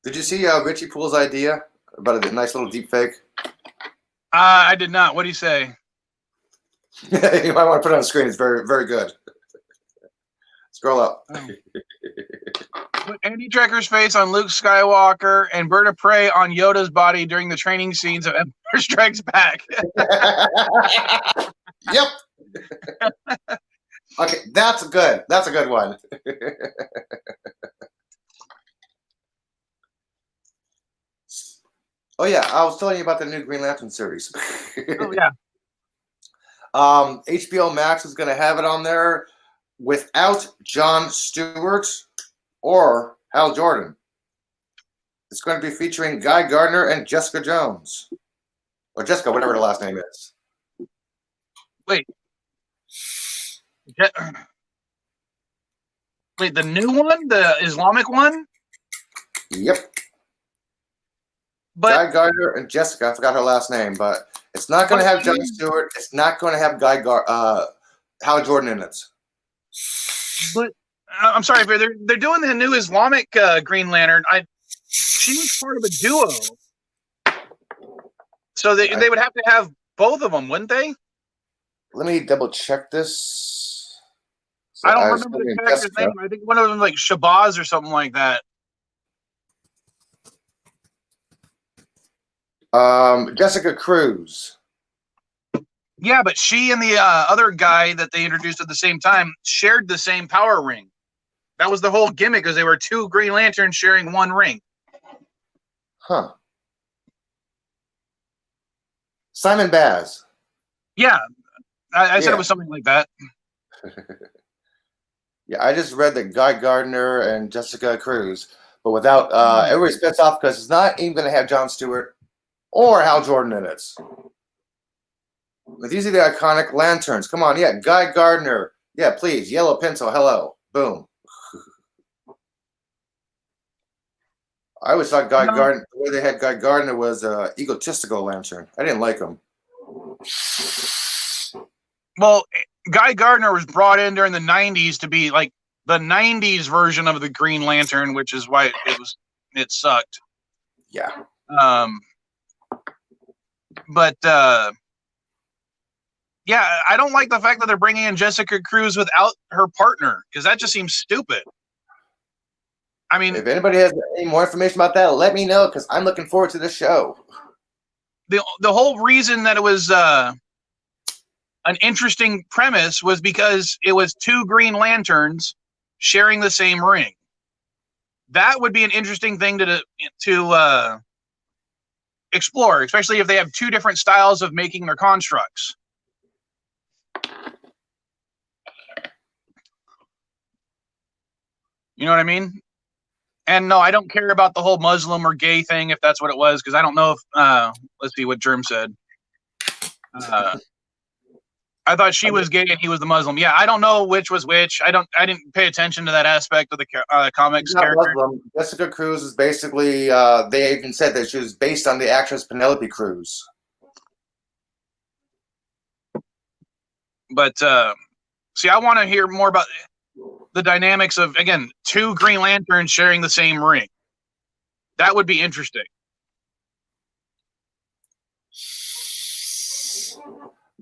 Did you see Richie Poole's idea about a nice little deep fake? I did not. What do you say? You might want to put it on the screen. It's very, very good. Scroll up. Oh. Put Andy Trekker's face on Luke Skywalker and Bird of Prey on Yoda's body during the training scenes of Empire Strikes Back. Yep. Okay, that's good. That's a good one. Oh yeah, I was telling you about the new Green Lantern series. Oh yeah. HBO Max is going to have it on there without Jon Stewart or Hal Jordan. It's going to be featuring Guy Gardner and Jessica Jones. Or Jessica, whatever the last name is. Wait. Wait, the new one? The Islamic one? Yep. But Guy Gardner and Jessica, I forgot her last name, but it's not going to have Jon Stewart. It's not going to have Hal Jordan in it. But I'm sorry, they're doing the new Islamic Green Lantern. She was part of a duo, so they would have to have both of them, wouldn't they? Let me double check this. So I don't remember the character's name. I think one of them like Shabazz or something like that. Jessica Cruz. Yeah, but she and the other guy that they introduced at the same time shared the same power ring. That was the whole gimmick, because they were two Green Lanterns sharing one ring. Huh. Simon Baz. Yeah, I said it was something like that. Yeah, I just read that Guy Gardner and Jessica Cruz, but without everybody's pissed off because it's not even going to have Jon Stewart or Hal Jordan in it. But these are the iconic lanterns. Come on, yeah, Guy Gardner. Yeah, please, yellow pencil. Hello, boom. I always thought Guy Gardner, the way they had Guy Gardner was egotistical lantern. I didn't like him. Well, Guy Gardner was brought in during the 90s to be like the 90s version of the Green Lantern, which is why it sucked. Yeah. But yeah, I don't like the fact that they're bringing in Jessica Cruz without her partner, because that just seems stupid. I mean, if anybody has any more information about that, let me know, because I'm looking forward to this show. The whole reason that it was an interesting premise was because it was two Green Lanterns sharing the same ring. That would be an interesting thing to explore, especially if they have two different styles of making their constructs. You know what I mean? And no, I don't care about the whole Muslim or gay thing, if that's what it was, because I don't know if let's see what Germ said. I thought she was gay and he was the Muslim. Yeah, I don't know which was which. I didn't pay attention to that aspect of the comics character. Muslim. Jessica Cruz is basically they even said that she was based on the actress Penelope Cruz. But see, I want to hear more about the dynamics of, again, two Green Lanterns sharing the same ring. That would be interesting.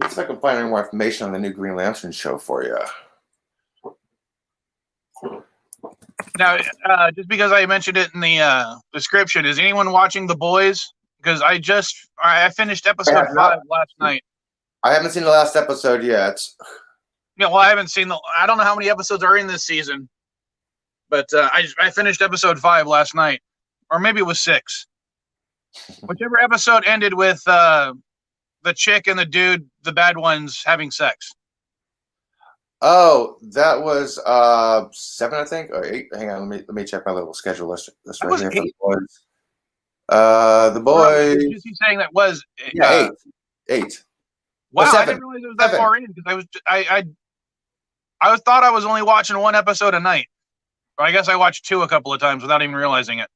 Let's see if I can find any more information on the new Green Lantern show for you. Now, just because I mentioned it in the description, is anyone watching The Boys? Because I finished episode 5 last night. I haven't seen the last episode yet. Yeah, well, I haven't seen I don't know how many episodes are in this season, but I finished episode 5 last night, or maybe it was 6. Whichever episode ended with the chick and the dude, the bad ones, having sex. Oh, that was 7, I think, or 8. Hang on, let me check my little schedule list. This right here for The Boys. The Boys. No, you saying that was 8. Wow, 7. I didn't realize it was that far in because I thought I was only watching 1 episode a night. But I guess I watched 2 a couple of times without even realizing it.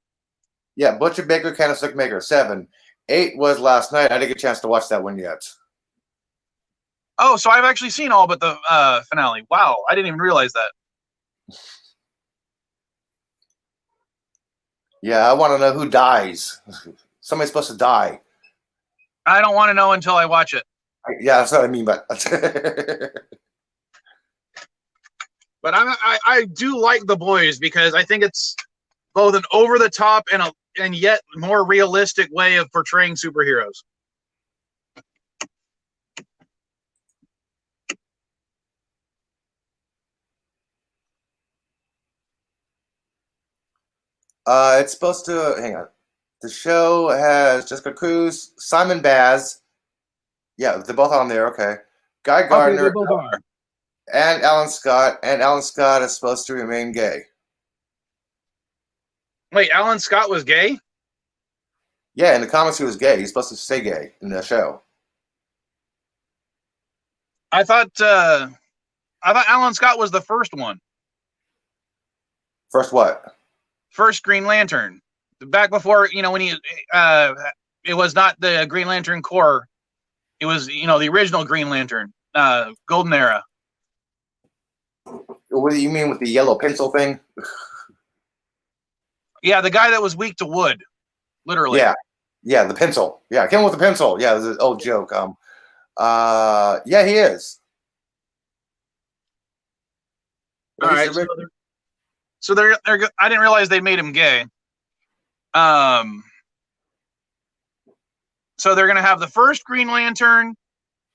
Yeah, Butcher Baker, Candlestick Maker, 7. 8 was last night. I didn't get a chance to watch that one yet. Oh, so I've actually seen all but the finale. Wow, I didn't even realize that. Yeah, I want to know who dies. Somebody's supposed to die. I don't want to know until I watch it. Yeah, that's what I mean. But but I do like The Boys because I think it's both an over the top and yet more realistic way of portraying superheroes. It's supposed to hang on. The show has Jessica Cruz, Simon Baz. Yeah, they're both on there. Okay, Guy Gardner, they both are. and Alan Scott. And Alan Scott is supposed to remain gay. Wait, Alan Scott was gay? Yeah, in the comics he was gay. He's supposed to stay gay in the show. I thought Alan Scott was the first one. First what? First Green Lantern. Back before, when he it was not the Green Lantern Corps. It was, the original Green Lantern, Golden Era. What do you mean with the yellow pencil thing? Yeah, the guy that was weak to wood, literally. Yeah, the pencil. Yeah, kill him with the pencil. Yeah, there's an old joke. Yeah, he is. All right. So they're I didn't realize they made him gay. So they're gonna have the first Green Lantern,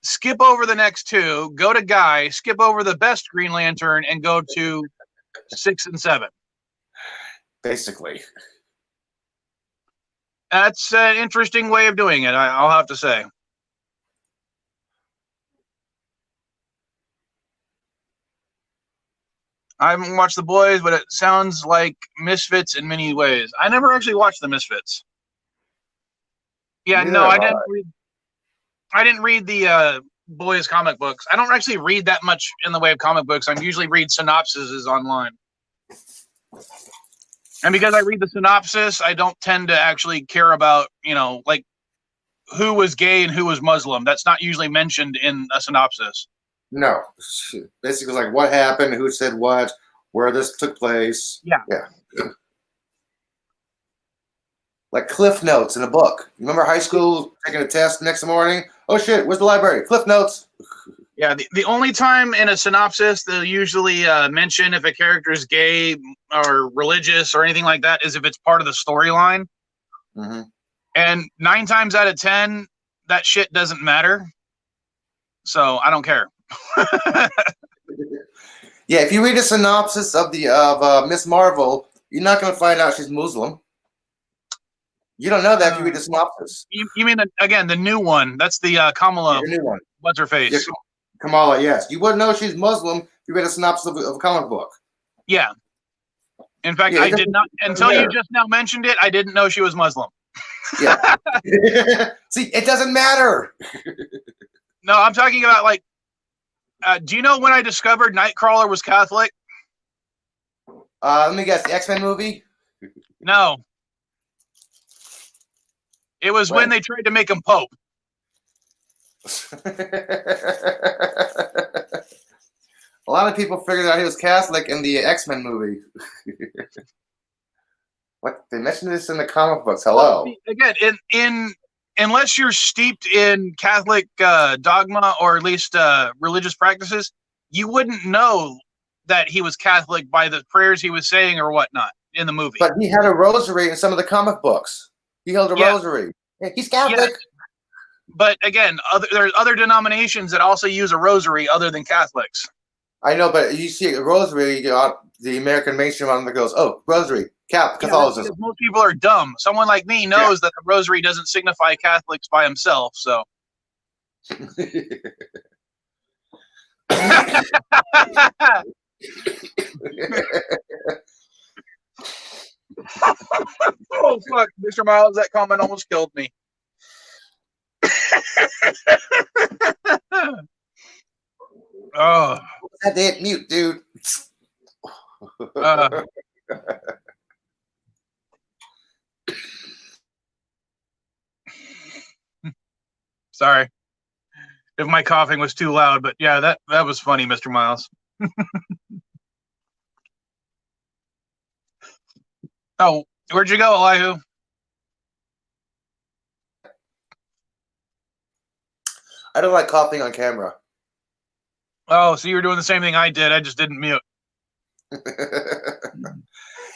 skip over the next 2, go to Guy, skip over the best Green Lantern, and go to 6 and 7. Basically. That's an interesting way of doing it, I'll have to say. I haven't watched The Boys, but it sounds like Misfits in many ways. I never actually watched the Misfits. Yeah, no, I didn't read the Boys comic books. I don't actually read that much in the way of comic books. I usually read synopsises online. And because I read the synopsis, I don't tend to actually care about, like who was gay and who was Muslim. That's not usually mentioned in a synopsis. No. Basically, like what happened, who said what, where this took place. Yeah. Like Cliff Notes in a book. You remember high school taking a test next morning? Oh shit, where's the library? Cliff Notes. Yeah, the only time in a synopsis they'll usually mention if a character is gay or religious or anything like that is if it's part of the storyline. Mm-hmm. And 9 times out of 10, that shit doesn't matter. So I don't care. Yeah, if you read a synopsis of Miss Marvel, you're not going to find out she's Muslim. You don't know that if you read the synopsis. You mean, the new one? That's the Kamala. The new one. What's her face? Yeah, Kamala, yes. You wouldn't know she's Muslim if you read a synopsis of a comic book. Yeah. In fact, I did not, until you just now mentioned it, I didn't know she was Muslim. Yeah. See, it doesn't matter. No, I'm talking about, like, do you know when I discovered Nightcrawler was Catholic? Let me guess, the X-Men movie? No. It was when they tried to make him Pope. A lot of people figured out he was Catholic in the X-Men movie. What? They mentioned this in the comic books. Hello. Well, again, in unless you're steeped in Catholic dogma or at least religious practices, you wouldn't know that he was Catholic by the prayers he was saying or whatnot in the movie. But he had a rosary in some of the comic books. He held a rosary. He's Catholic. Yes. But again, there's other denominations that also use a rosary other than Catholics. I know, but you see a rosary, the American mainstream on that goes, oh, rosary, Catholicism. Yeah, most people are dumb. Someone like me knows that the rosary doesn't signify Catholics by himself, so. Oh, fuck. Mr. Miles, that comment almost killed me. Oh. That damn mute, dude. Sorry if my coughing was too loud, but yeah, that was funny, Mr. Miles. Oh, where'd you go, Elihu? I don't like coughing on camera. Oh, so you were doing the same thing I did. I just didn't mute.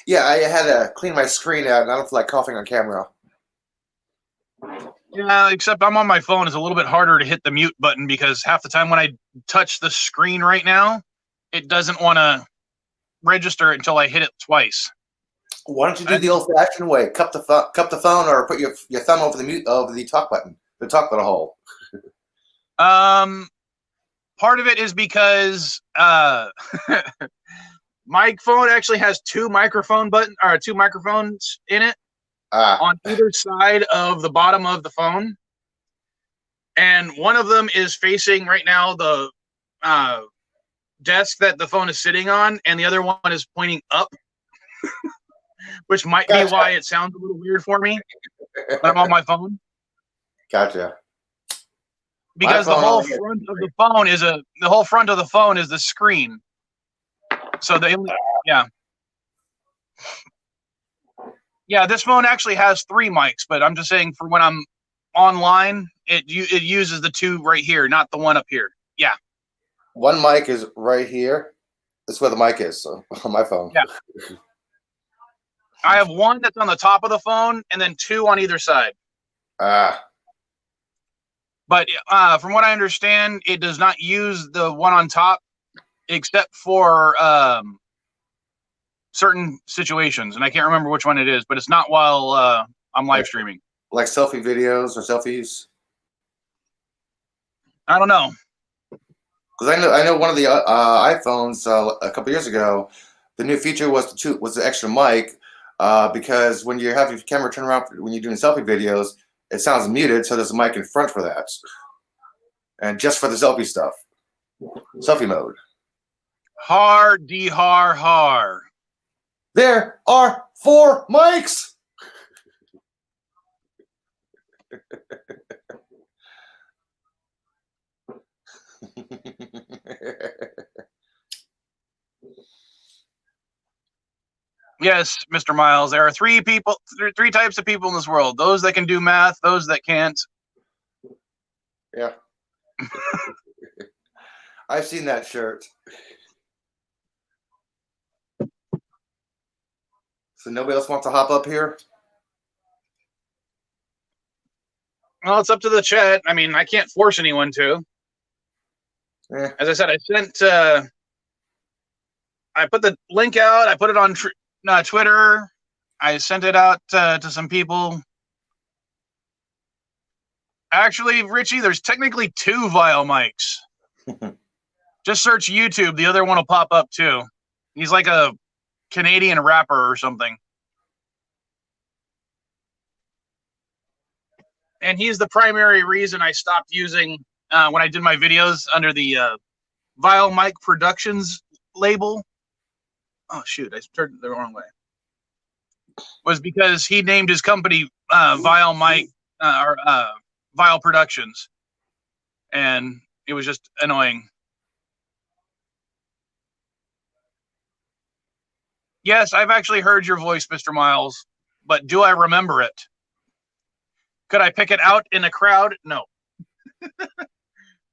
Yeah, I had to clean my screen out, and I don't feel like coughing on camera. Yeah, except I'm on my phone. It's a little bit harder to hit the mute button because half the time when I touch the screen right now, it doesn't want to register it until I hit it twice. Why don't you do the old-fashioned way? Cup the phone, or put your thumb over the talk button, the talk button hole. Part of it is because my phone actually has two microphones in it on either side of the bottom of the phone, and one of them is facing right now the desk that the phone is sitting on, and the other one is pointing up. Which might be why it sounds a little weird for me when I'm on my phone. Gotcha. Because the whole front of the phone is the screen. So yeah, this phone actually has 3 mics, but I'm just saying for when I'm online, it uses the 2 right here, not the one up here. Yeah. One mic is right here. That's where the mic is, so, on my phone. Yeah. I have one that's on the top of the phone and then 2 on either side. But from what I understand, it does not use the one on top except for certain situations. And I can't remember which one it is, but it's not while I'm live streaming. Like selfie videos or selfies? I don't know. Because I know one of the iPhones a couple years ago, the new feature was the extra mic. Because when you have your camera turn around when you're doing selfie videos, it sounds muted, so there's a mic in front for that. And just for the selfie stuff. Selfie mode. Har. There are 4 mics! Yes, Mr. Miles, there are 3 types of people in this world. Those that can do math, those that can't. Yeah. I've seen that shirt. So nobody else wants to hop up here? Well, it's up to the chat. I mean, I can't force anyone to. Yeah. As I said, I put the link out. I put it on Twitter. I sent it out to some people. Actually, Richie, there's technically 2 Vile mics. Just search YouTube. The other one will pop up too. He's like a Canadian rapper or something. And he's the primary reason I stopped using, when I did my videos under the Vile Mike Productions label. Oh, shoot, I turned it the wrong way. Was because he named his company Vile Mike, or Vile Productions. And it was just annoying. Yes, I've actually heard your voice, Mr. Miles, but do I remember it? Could I pick it out in a crowd? No.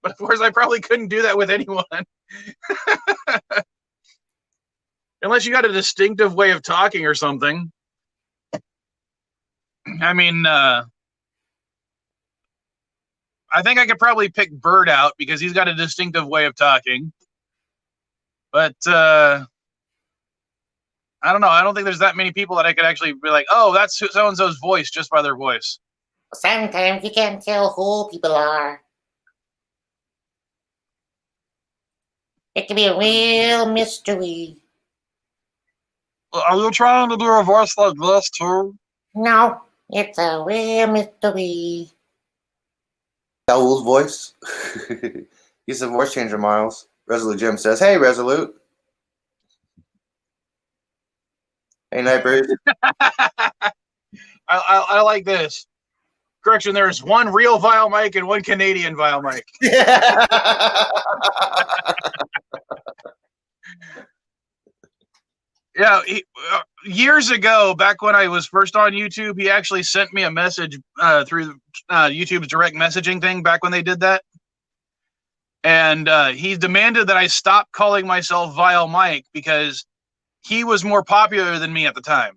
But of course, I probably couldn't do that with anyone. Unless you got a distinctive way of talking or something. I mean, I think I could probably pick Bird out because he's got a distinctive way of talking. But I don't know. I don't think there's that many people that I could actually be like, oh, that's so-and-so's voice just by their voice. Sometimes you can't tell who people are. It can be a real mystery. Are you trying to do a voice like this too? No, it's a real mystery. Saul's voice. He's a voice changer, Miles. Resolute Jim says, "Hey, Resolute." Hey, Nightbird. I like this. Correction, there's one real Vile Mike and one Canadian Vile Mike. Yeah, years ago, back when I was first on YouTube, he actually sent me a message through YouTube's direct messaging thing back when they did that. And he demanded that I stop calling myself Vile Mike because he was more popular than me at the time.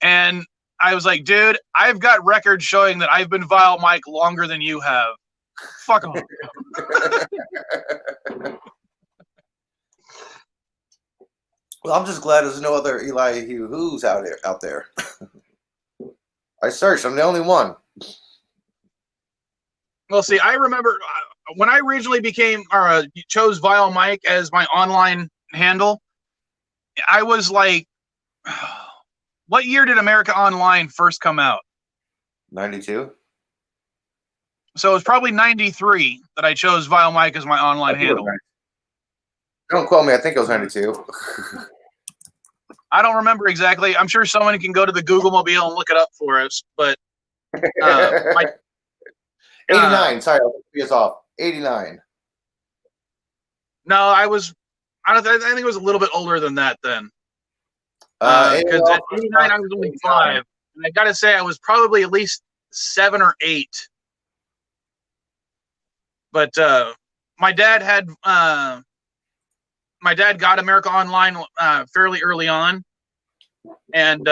And I was like, dude, I've got records showing that I've been Vile Mike longer than you have. Fuck off. Well, I'm just glad there's no other Eli Who's out there. I searched. I'm the only one. Well, see, I remember when I originally chose Vile Mike as my online handle, I was like, what year did America Online first come out? 92. So it was probably 93 that I chose Vile Mike as my online handle. Don't quote me. I think it was 92. I don't remember exactly. I'm sure someone can go to the Google Mobile and look it up for us. But 89. Sorry, I'll be us off. 89. No, I think it was a little bit older than that then. Because at 89 I was only 5, and I gotta say I was probably at least 7 or 8. But my dad got America Online fairly early on, and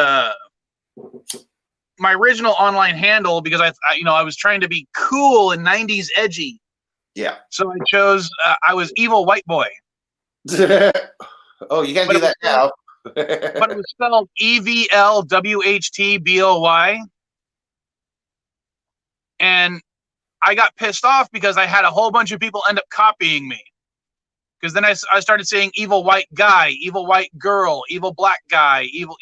my original online handle, because I was trying to be cool and 90s edgy. Yeah. So I chose I was Evil White Boy. Oh, you can't do that now. But it was spelled EVLWHTBOY. And I got pissed off because I had a whole bunch of people end up copying me. Because then I started saying evil white guy, evil white girl, evil black guy, evil,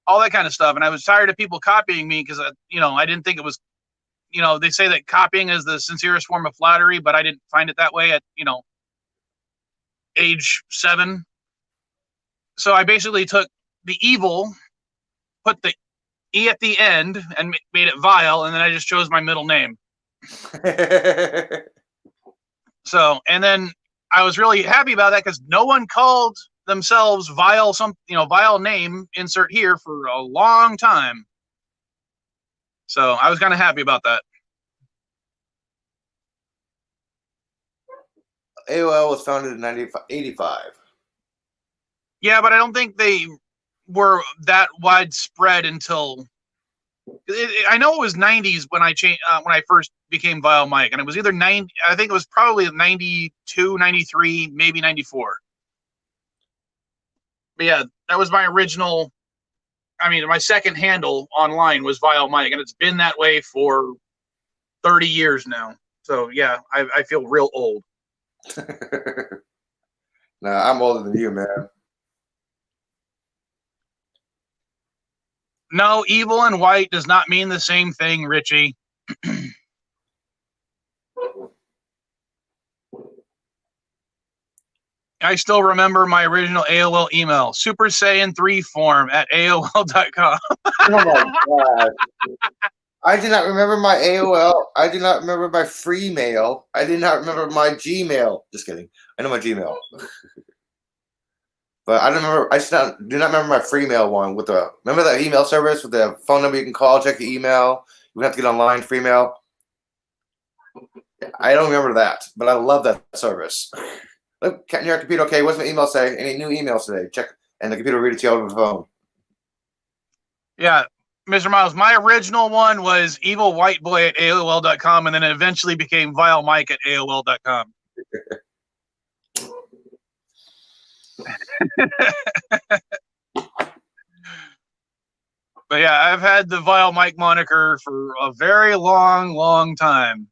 all that kind of stuff. And I was tired of people copying me because, I didn't think it was, they say that copying is the sincerest form of flattery, but I didn't find it that way at, age 7. So I basically took the evil, put the E at the end, and made it Vile, and then I just chose my middle name. So, and then I was really happy about that because no one called themselves Vile, Vile name, insert here, for a long time. So I was kind of happy about that. AOL was founded in 85. Yeah, but I don't think they were that widespread until I know it was 90s when I changed when I first became Vile Mike, and it was either 90. I think it was probably 92, 93, maybe 94. But yeah, that was my original. My second handle online was Vile Mike, and it's been that way for 30 years now. So yeah, I feel real old. Nah, I'm older than you, man. No, evil and white does not mean the same thing, Richie. I still remember my original AOL email, Super Saiyan 3 form at AOL.com. Oh my God. I do not remember my AOL. I do not remember my free mail. I did not remember my Gmail. Just kidding. I know my Gmail. But I don't remember. Do not remember my free mail one with the. Remember that email service with the phone number you can call, check the email. You would have to get online free mail. I don't remember that, but I love that service. Look, can your computer? Okay, what's my email say? Any new emails today? Check, and the computer will read it to you over the phone. Yeah, Mr. Miles, my original one was evilwhiteboy at AOL.com, and then it eventually became vilemike at AOL.com. But yeah, I've had the Vile Mike moniker for a very long time.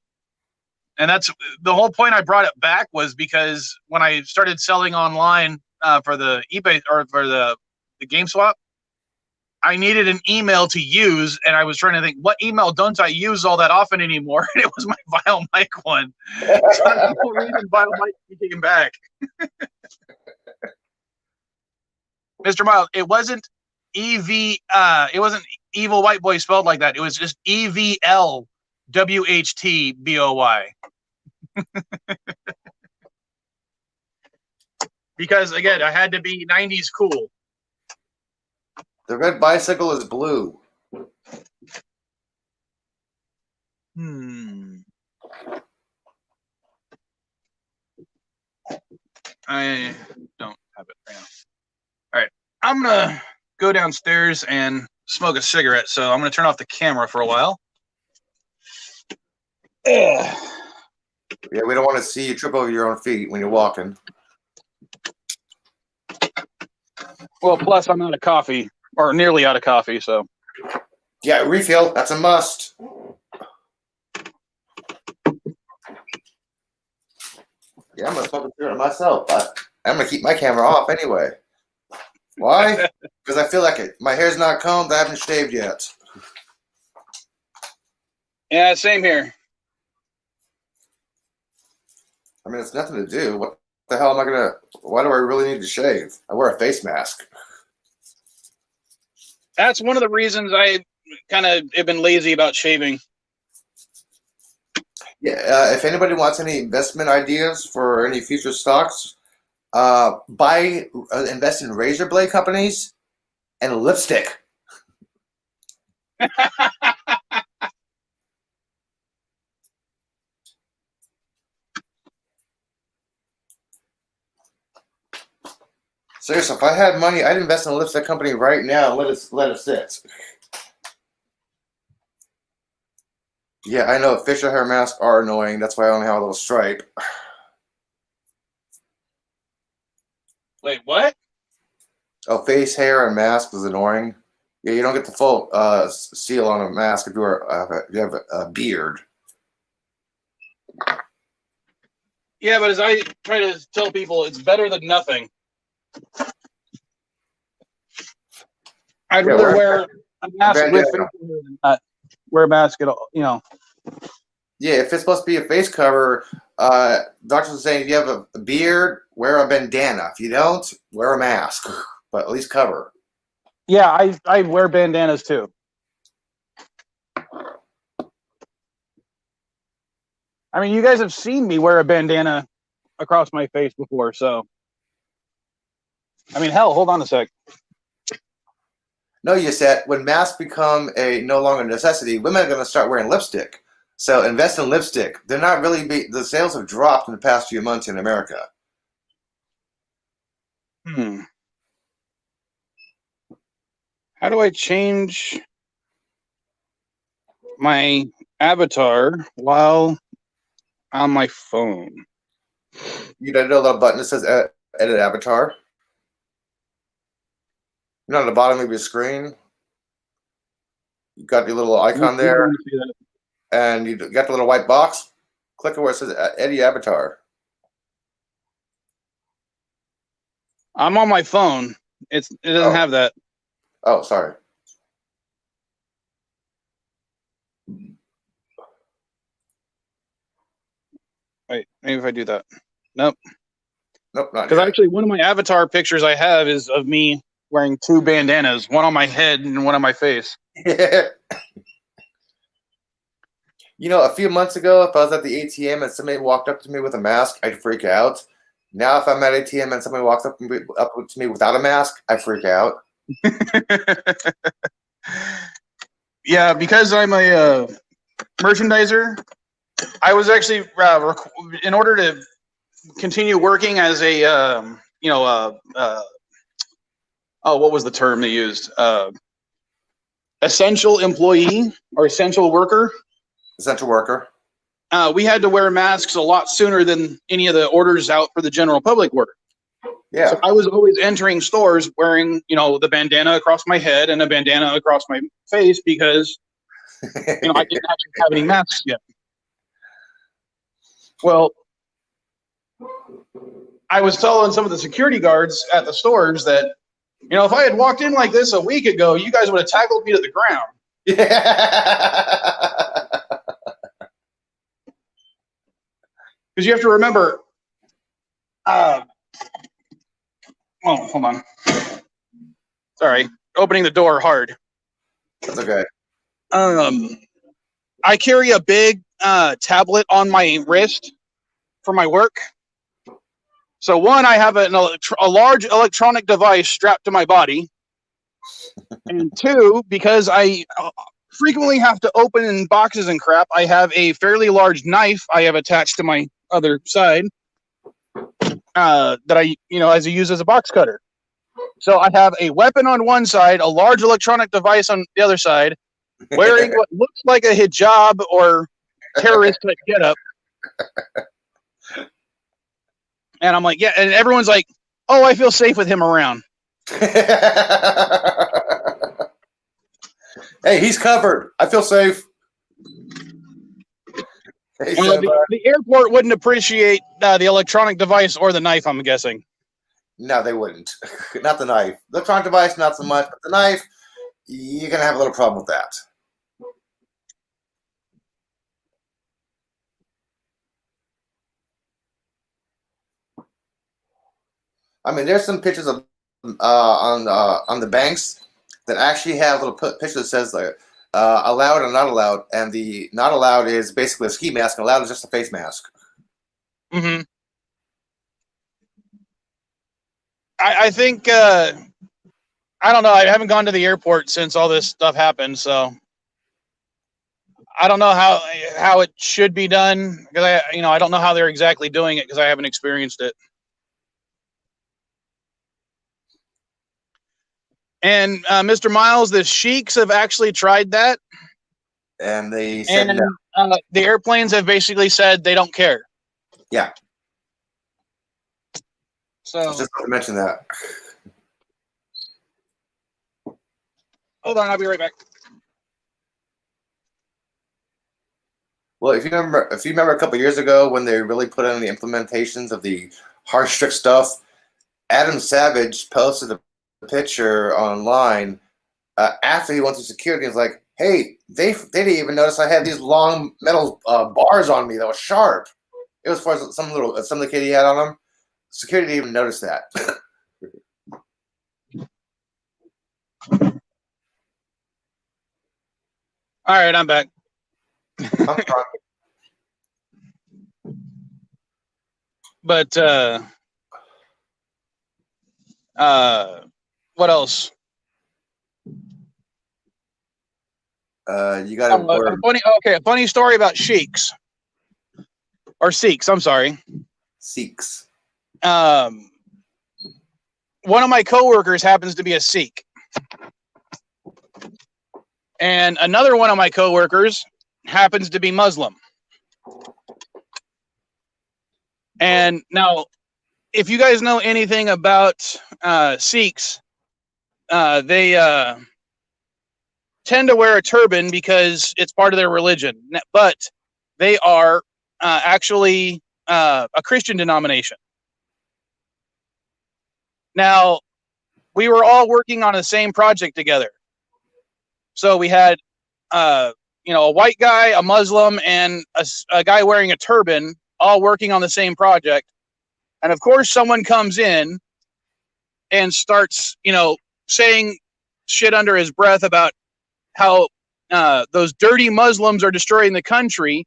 And that's the whole point I brought it back was because when I started selling online for the eBay or for the GameSwap, I needed an email to use, and I was trying to think, what email don't I use all that often anymore? And it was my Vile Mike one. So that's the whole reason Vile Mike came back. Mr. Miles, it wasn't it wasn't Evil White Boy spelled like that. It was just EVLWHTBOY. Because again, I had to be 90s cool. The red bicycle is blue. I don't have it right now. All right, I'm gonna go downstairs and smoke a cigarette. So I'm gonna turn off the camera for a while. Yeah, we don't want to see you trip over your own feet when you're walking. Well, plus I'm out of coffee, or nearly out of coffee, so. Yeah, refill. That's a must. Yeah, I'm going to smoke a cigarette myself, but I'm going to keep my camera off anyway. Why? Because I feel like it. My hair's not combed. I haven't shaved yet. Yeah, same here. I mean, it's nothing to do. What the hell am I going to... Why do I really need to shave? I wear a face mask. That's one of the reasons I kind of have been lazy about shaving. Yeah, if anybody wants any investment ideas for any future stocks, invest in razor blade companies and lipstick. Seriously, if I had money, I'd invest in a lipstick company right now and let it sit. Yeah, I know facial hair masks are annoying. That's why I only have a little stripe. Wait, what? Oh, face hair and mask is annoying. Yeah, you don't get the full seal on a mask if you have a beard. Yeah, but as I try to tell people, it's better than nothing. I'd rather wear a mask with facial hair than not wear a mask at all, you know. Yeah, if it's supposed to be a face cover, doctors are saying if you have a beard, wear a bandana. If you don't, wear a mask, but at least cover. Yeah, I wear bandanas too. I mean, you guys have seen me wear a bandana across my face before, so. I mean, hell, hold on a sec. No, you said when masks become a no longer necessity, women are going to start wearing lipstick. So invest in lipstick. They're not really the sales have dropped in the past few months in America. How do I change my avatar while on my phone? You know, a little button that says edit avatar. You know, on the bottom of your screen, you got your little icon there, and you got the little white box. Click on where it says edit avatar. I'm on my phone. It doesn't have that. Oh, sorry. Wait, maybe if I do that. Nope. Nope, not Because yet. actually, one of my avatar pictures I have is of me wearing two bandanas, one on my head and one on my face. You know, a few months ago, if I was at the ATM and somebody walked up to me with a mask, I'd freak out. Now, if I'm at ATM and somebody walks up to me without a mask, I freak out. Yeah, because I'm a merchandiser, I was actually in order to continue working as a what was the term they used? Essential employee or essential worker. Essential worker. We had to wear masks a lot sooner than any of the orders out for the general public were. Yeah. So I was always entering stores wearing, the bandana across my head and a bandana across my face because, I didn't have any masks yet. Well, I was telling some of the security guards at the stores that, if I had walked in like this a week ago, you guys would have tackled me to the ground. Yeah. Because you have to remember, hold on. Sorry, opening the door hard. That's okay. I carry a big tablet on my wrist for my work. So one, I have a large electronic device strapped to my body. And two, because I frequently have to open boxes and crap, I have a fairly large knife I have attached to my other side that I use as a box cutter. So I have a weapon on one side, a large electronic device on the other side, wearing what looks like a hijab or terrorist type getup. And I'm like, yeah, and everyone's like, oh, I feel safe with him around. Hey, he's covered. I feel safe. Hey, the airport wouldn't appreciate the electronic device or the knife, I'm guessing. No, they wouldn't. Not the knife. The electronic device, not so much. But the knife, you're going to have a little problem with that. I mean, there's some pictures of on the banks that actually have a little picture that says like allowed or not allowed, and the not allowed is basically a ski mask, and allowed is just a face mask. Mm-hmm. I think I don't know. I haven't gone to the airport since all this stuff happened, so I don't know how it should be done because I don't know how they're exactly doing it because I haven't experienced it. And Mr. Miles, the Sheiks have actually tried that, and they said and no. The airplanes have basically said they don't care. Yeah. So I was just going to mention that. Hold on, I'll be right back. Well, if you remember a couple of years ago when they really put in the implementations of the harsh, strict stuff, Adam Savage posted a picture online after he went to security. He's like, "Hey, they didn't even notice I had these long metal bars on me that was sharp. It was for some of the kid he had on him. Security didn't even notice that." All right, I'm back. But what else? You got a funny story about Sheiks or Sikhs. I'm sorry, Sikhs. One of my coworkers happens to be a Sikh, and another one of my coworkers happens to be Muslim. And now, if you guys know anything about Sikhs, they tend to wear a turban because it's part of their religion. But they are actually a Christian denomination. Now, we were all working on the same project together. So we had, a white guy, a Muslim, and a guy wearing a turban all working on the same project. And of course, someone comes in and starts, saying shit under his breath about how those dirty Muslims are destroying the country,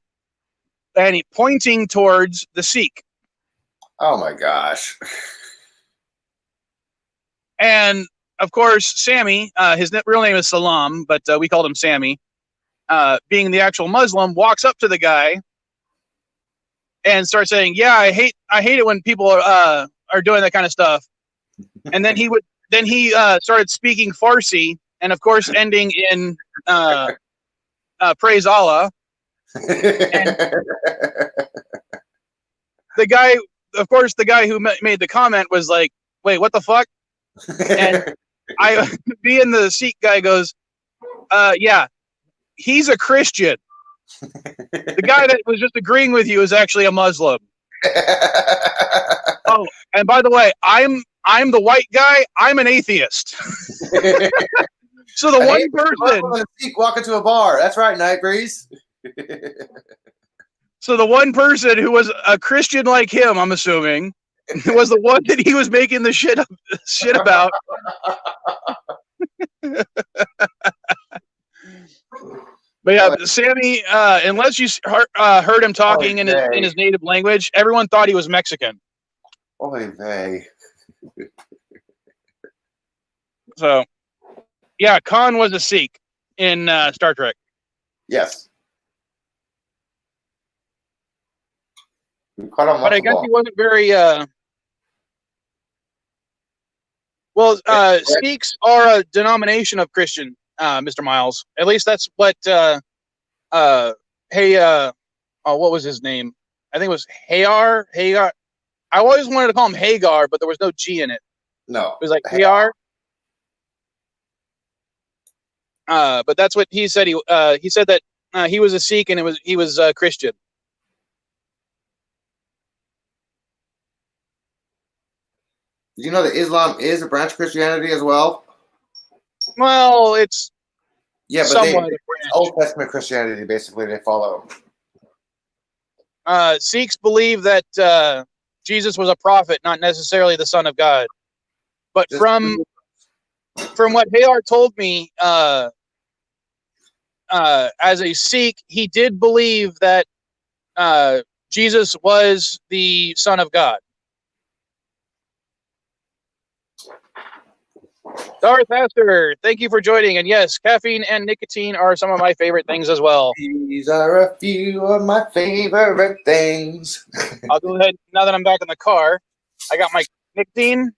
and pointing towards the Sikh. Oh my gosh. And of course, Sammy, his real name is Salam, but we called him Sammy. Being the actual Muslim, walks up to the guy and starts saying, "Yeah, I hate it when people are doing that kind of stuff." And then he started speaking Farsi, and of course, ending in praise Allah. And the guy, of course, the guy who made the comment was like, "Wait, what the fuck?" And being the Sikh guy goes, "Yeah, he's a Christian. The guy that was just agreeing with you is actually a Muslim." Oh, and by the way, I'm the white guy. I'm an atheist. So the one person walk into a bar. That's right, Night Breeze. So the one person who was a Christian like him, I'm assuming, was the one that he was making the shit about. But yeah, Sammy, unless you heard him talking in his native language, everyone thought he was Mexican. Oy vey. So, yeah, Khan was a Sikh in Star Trek. Yes. But I guess he wasn't very... Well, Sikhs are a denomination of Christian, Mr. Miles. At least that's what... what was his name? I think it was Hagar. I always wanted to call him Hagar, but there was no G in it. No. It was like Hagar. But that's what he said. He said that he was a Sikh and he was Christian. Did you know that Islam is a branch of Christianity as well? Well, it's but they Old Testament Christianity basically they follow. Sikhs believe that Jesus was a prophet, not necessarily the Son of God. But from what Hayar told me, as a Sikh, he did believe that Jesus was the Son of God. Darth Astor, thank you for joining. And yes, caffeine and nicotine are some of my favorite things as well. These are a few of my favorite things. I'll go ahead, now that I'm back in the car, I got my nicotine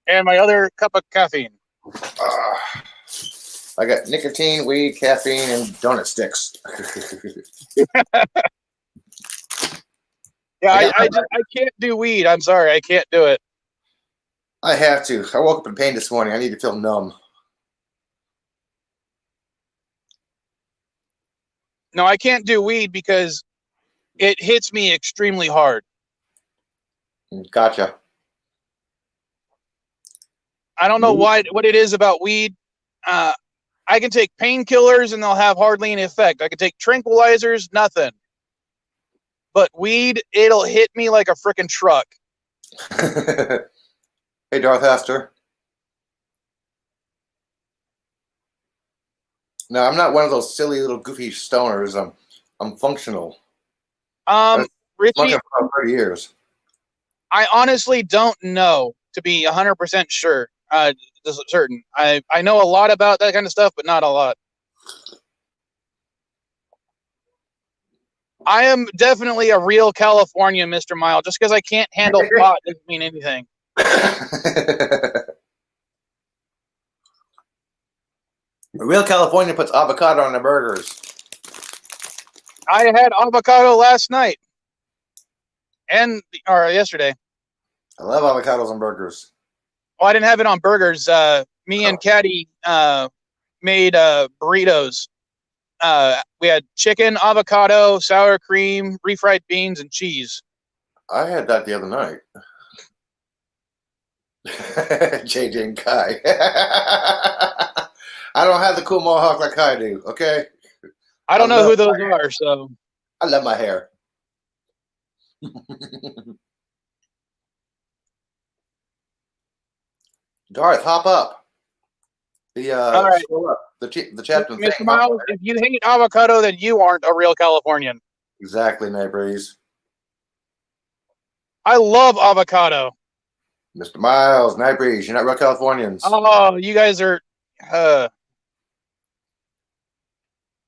and my other cup of caffeine. I got nicotine, weed, caffeine, and donut sticks. Yeah, I can't do weed. I'm sorry, I can't do it. I have to. I woke up in pain this morning. I need to feel numb. No, I can't do weed because it hits me extremely hard. Gotcha. I don't know what it is about weed. I can take painkillers and they'll have hardly any effect. I can take tranquilizers, nothing. But weed, it'll hit me like a freaking truck. Hey, Darth Astor. No, I'm not one of those silly little goofy stoners. I'm functional. Richie, for 30 years. I honestly don't know, to be 100% sure. Certain. I know a lot about that kind of stuff, but not a lot. I am definitely a real Californian, Mr. Mile. Just because I can't handle pot doesn't mean anything. A real Californian puts avocado on their burgers. I had avocado last night or yesterday. I love avocados on burgers. Oh, I didn't have it on burgers. Me and Caddy made burritos. We had chicken, avocado, sour cream, refried beans, and cheese. I had that the other night. JJ and Kai. I don't have the cool mohawk like Kai do, okay? I don't know who those are, so. I love my hair. Darth, hop up. All right. The chapter. Mr. Miles, if you hate avocado, then you aren't a real Californian. Exactly, Night Breeze. I love avocado. Mr. Miles, Night Breeze, you're not real Californians. Oh, you guys are. I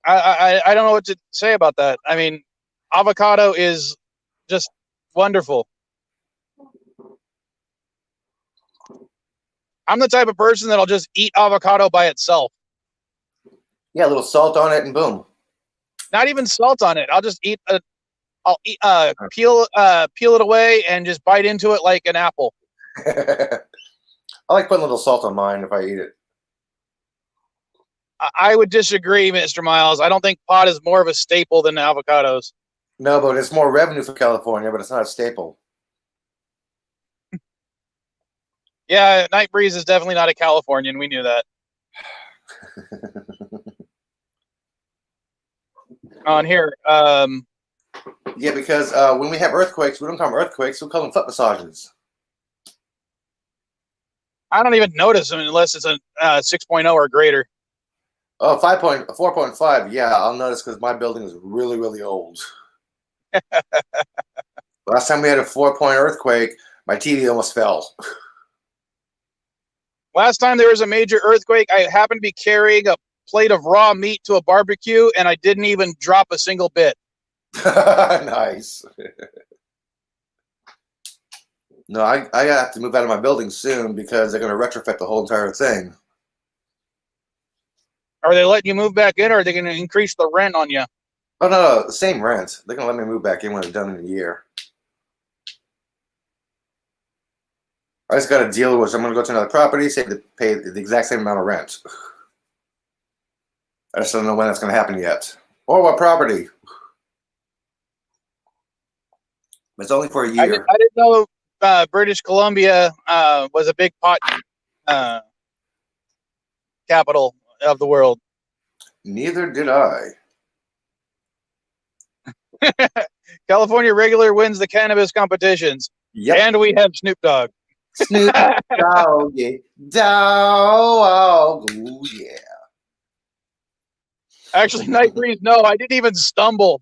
don't know what to say about that. I mean, avocado is just wonderful. I'm the type of person that'll just eat avocado by itself. Yeah, a little salt on it and boom. Not even salt on it. I'll just eat a. I'll eat, peel it away and just bite into it like an apple. I like putting a little salt on mine if I eat it. I would disagree, Mr. Miles. I don't think pot is more of a staple than avocados. No, but it's more revenue for California, but it's not a staple. Yeah, Night Breeze is definitely not a Californian. We knew that. On here, yeah, because when we have earthquakes, we don't call them earthquakes, we call them foot massages. I don't even notice them unless it's a 6.0 or greater. Oh, 4.5. Yeah, I'll notice because my building is really, really old. Last time we had a 4-point earthquake, my TV almost fell. Last time there was a major earthquake, I happened to be carrying a plate of raw meat to a barbecue, and I didn't even drop a single bit. Nice. No, I have to move out of my building soon because they're going to retrofit the whole entire thing. Are they letting you move back in, or are they going to increase the rent on you? Oh, no, the same rent. They're going to let me move back in when it's done in a year. I just got a deal with I'm going to go to another property, say to pay the exact same amount of rent. I just don't know when that's going to happen yet. Or what property. It's only for a year. I didn't know British Columbia was a big pot capital of the world. Neither did I. California regular wins the cannabis competitions. Yep. And we have Snoop Dogg. Snoop Dogg, yeah. Dog, yeah. Actually, Night Breeze, no, I didn't even stumble.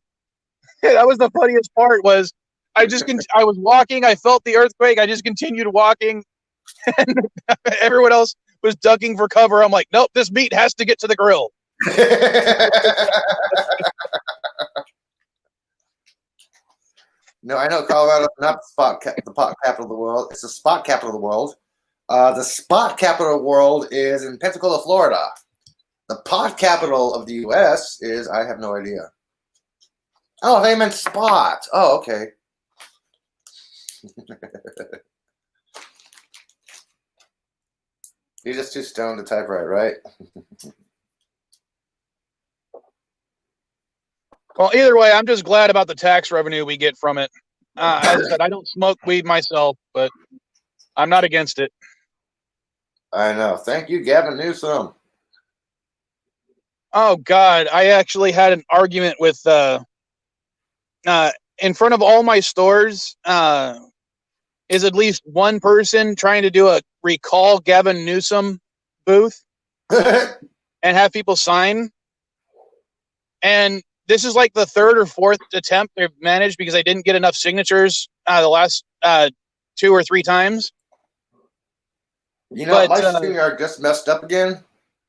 That was the funniest part was I was walking, I felt the earthquake, I just continued walking, and everyone else was ducking for cover. I'm like, nope, this meat has to get to the grill. No, I know Colorado is not the pot capital of the world. It's the spot capital of the world. The spot capital of the world is in Pensacola, Florida. The pot capital of the U.S. is, I have no idea. Oh, they meant spot. Oh, okay. You're just too stoned to type right? Well, either way, I'm just glad about the tax revenue we get from it. As I said, I don't smoke weed myself, but I'm not against it. I know. Thank you, Gavin Newsom. Oh, God. I actually had an argument with, in front of all my stores, is at least one person trying to do a recall Gavin Newsom booth and have people sign. And this is like the third or fourth attempt they've managed because I didn't get enough signatures the last 2 or 3 times. You know, my StreamYard just messed up again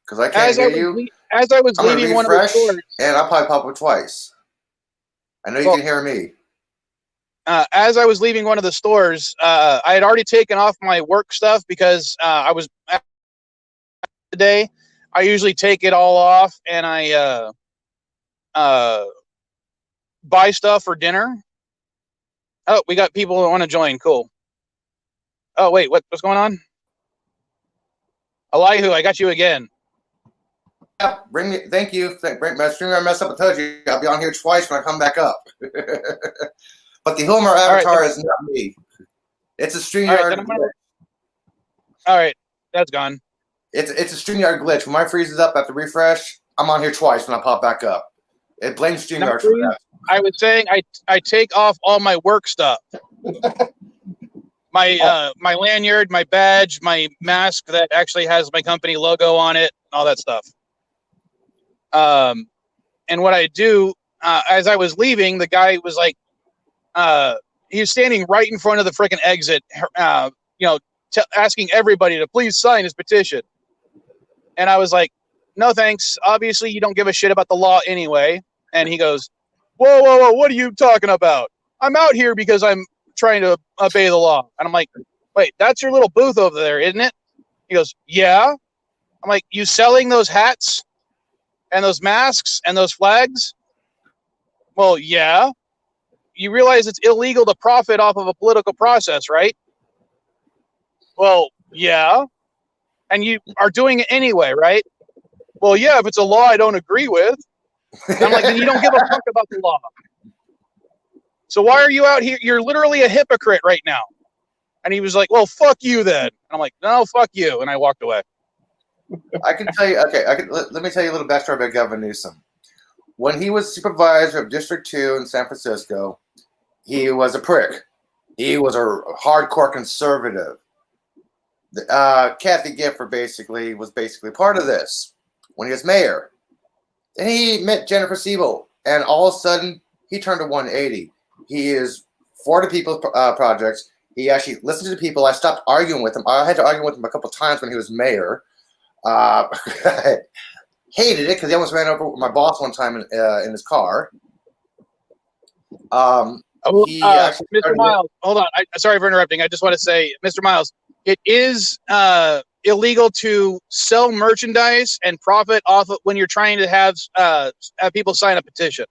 because I can't hear you. As I was leaving one of the stores, and I'll probably pop up twice. I know you can hear me. As I was leaving one of the stores, I had already taken off my work stuff because I was today. I usually take it all off and I buy stuff for dinner. Oh, we got people who want to join. Cool. Oh, wait, what's going on? Elihu, I got you again. Yep, bring me. Thank you. Bring my StreamYard messed up. I told you I'll be on here twice when I come back up. But the Homer avatar is not me. It's a StreamYard glitch. All right, that's gone. It's a StreamYard glitch. When mine freezes up after refresh, I'm on here twice when I pop back up. It blames StreamYard for that. I was saying I take off all my work stuff. My my lanyard, my badge, my mask that actually has my company logo on it, all that stuff. And what I do, as I was leaving, the guy was like, he was standing right in front of the freaking exit, asking everybody to please sign his petition. And I was like, no, thanks. Obviously, you don't give a shit about the law anyway. And he goes, whoa, what are you talking about? I'm out here because I'm trying to obey the law. And I'm like, wait, that's your little booth over there, isn't it? He goes, yeah. I'm like, you selling those hats and those masks and those flags? Well, yeah. You realize it's illegal to profit off of a political process, right? Well, yeah. And you are doing it anyway, right? Well, yeah, if it's a law I don't agree with. And I'm like, then you don't give a fuck about the law. So why are you out here? You're literally a hypocrite right now. And he was like, well, fuck you then. And I'm like, no, fuck you. And I walked away. I can tell you, let me tell you a little backstory about Governor Newsom. When he was supervisor of District 2 in San Francisco, he was a prick. He was a hardcore conservative. Kathy Gifford was basically part of this when he was mayor. Then he met Jennifer Siebel, and all of a sudden, he turned a 180. He is for the people's projects. He actually listened to the people. I stopped arguing with him. I had to argue with him a couple of times when he was mayor. I hated it because he almost ran over my boss one time in his car. Mr. Miles, hold on. Sorry for interrupting. I just want to say, Mr. Miles, it is illegal to sell merchandise and profit off of when you're trying to have people sign a petition.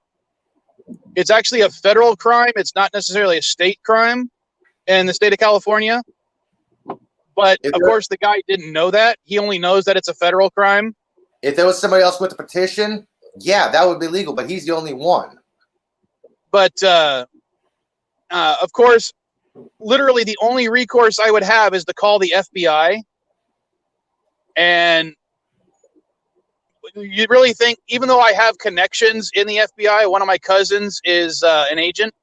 It's actually a federal crime. It's not necessarily a state crime in the state of California. But, of course, the guy didn't know that. He only knows that it's a federal crime. If there was somebody else with the petition, yeah, that would be legal. But he's the only one. But, of course, literally the only recourse I would have is to call the FBI. And you really think, even though I have connections in the FBI, one of my cousins is an agent.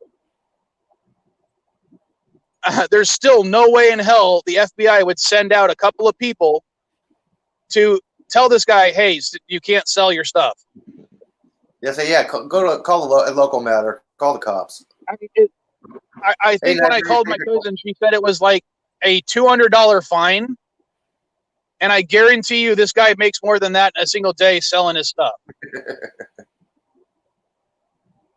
There's still no way in hell the FBI would send out a couple of people to tell this guy, hey, you can't sell your stuff. Yeah, say, yeah, call a local matter. Call the cops. I think when I called my cousin, she said it was like a $200 fine. And I guarantee you this guy makes more than that in a single day selling his stuff.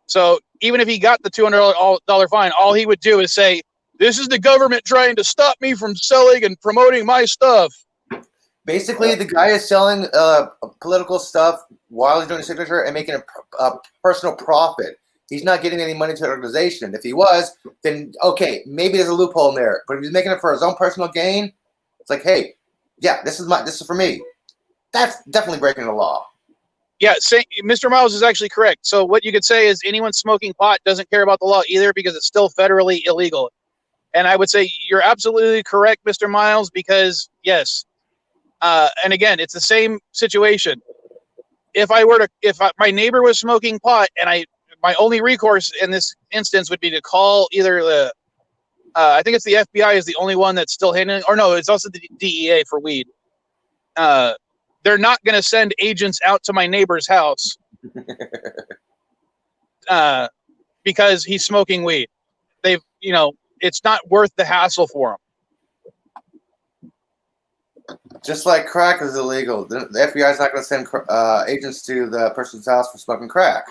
So even if he got the $200 fine, all he would do is say, this is the government trying to stop me from selling and promoting my stuff. Basically, the guy is selling political stuff while he's doing the signature and making a personal profit. He's not getting any money to the organization. If he was, then okay, maybe there's a loophole in there. But if he's making it for his own personal gain, it's like, hey, yeah, this is for me. That's definitely breaking the law. Yeah, Mr. Miles is actually correct. So what you could say is anyone smoking pot doesn't care about the law either because it's still federally illegal. And I would say you're absolutely correct, Mr. Miles, because yes. And again, it's the same situation. If my neighbor was smoking pot and my only recourse in this instance would be to call either the, I think it's the FBI is the only one that's still handling, or no, it's also the DEA for weed. They're not going to send agents out to my neighbor's house because he's smoking weed. It's not worth the hassle for him. Just like crack is illegal, the FBI is not going to send agents to the person's house for smoking crack.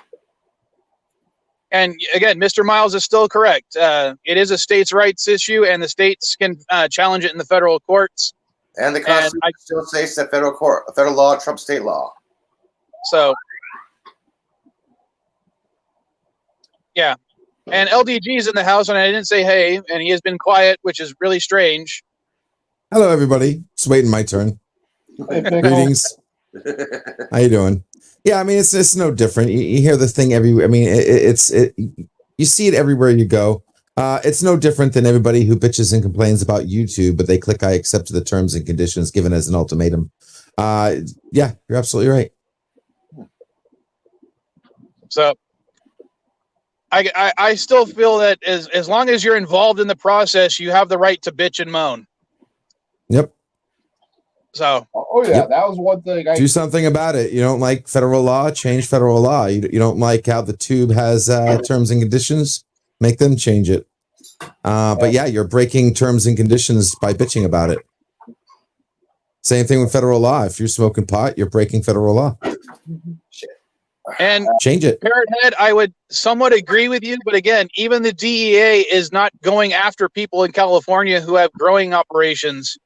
And again, Mr. Miles is still correct. It is a states' rights issue, and the states can challenge it in the federal courts. And the Constitution still states that federal law trumps state law. So, yeah. And LDG is in the house, and I didn't say hey, and he has been quiet, which is really strange. Hello, everybody. Just waiting my turn. Greetings. How you doing? Yeah, I mean, it's no different. You hear the thing everywhere. I mean, you see it everywhere you go. It's no different than everybody who bitches and complains about YouTube, but they click I accept the terms and conditions given as an ultimatum. Yeah, you're absolutely right. So I still feel that as long as you're involved in the process, you have the right to bitch and moan. Yep. So. Oh yeah, yep. That was one thing. Do something about it. You don't like federal law? Change federal law. You don't like how the tube has terms and conditions? Make them change it. But yeah, you're breaking terms and conditions by bitching about it. Same thing with federal law. If you're smoking pot, you're breaking federal law. And Change it. Parrot Head, I would somewhat agree with you, but again, even the DEA is not going after people in California who have growing operations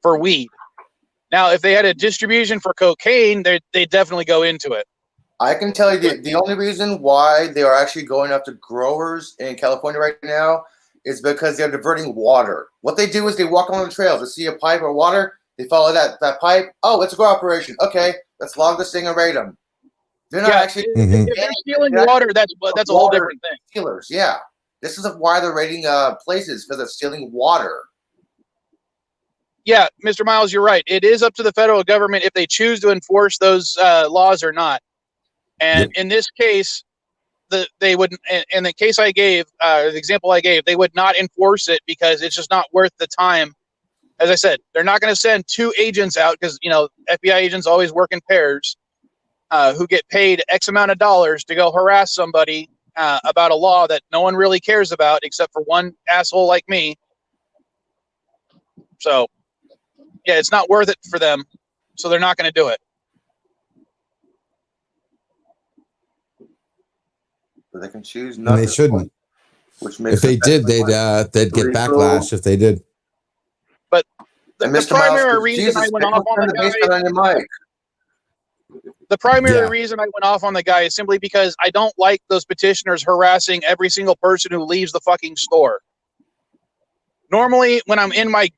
for weed. Now, if they had a distribution for cocaine, they definitely go into it. I can tell you the only reason why they are actually going after growers in California right now is because they're diverting water. What they do is they walk along the trails. They see a pipe or water, they follow that pipe. Oh, it's a grow operation. Okay, let's log this thing and rate them. They're not actually. If they're stealing water, that's a whole different thing. Stealers, yeah. This is why they're raiding places, because of stealing water. Yeah, Mr. Miles, you're right. It is up to the federal government if they choose to enforce those laws or not. And in this case, they would. In the case I gave, the example I gave, they would not enforce it because it's just not worth the time. As I said, they're not going to send 2 agents out because FBI agents always work in pairs, who get paid X amount of dollars to go harass somebody about a law that no one really cares about except for one asshole like me. So, yeah, it's not worth it for them, so they're not going to do it. But they can choose not. And they shouldn't. Which makes if they did, they'd get backlash if they did. But the primary reason I went off on the guy. The primary reason I went off on the guy is simply because I don't like those petitioners harassing every single person who leaves the fucking store. Normally, when I'm in my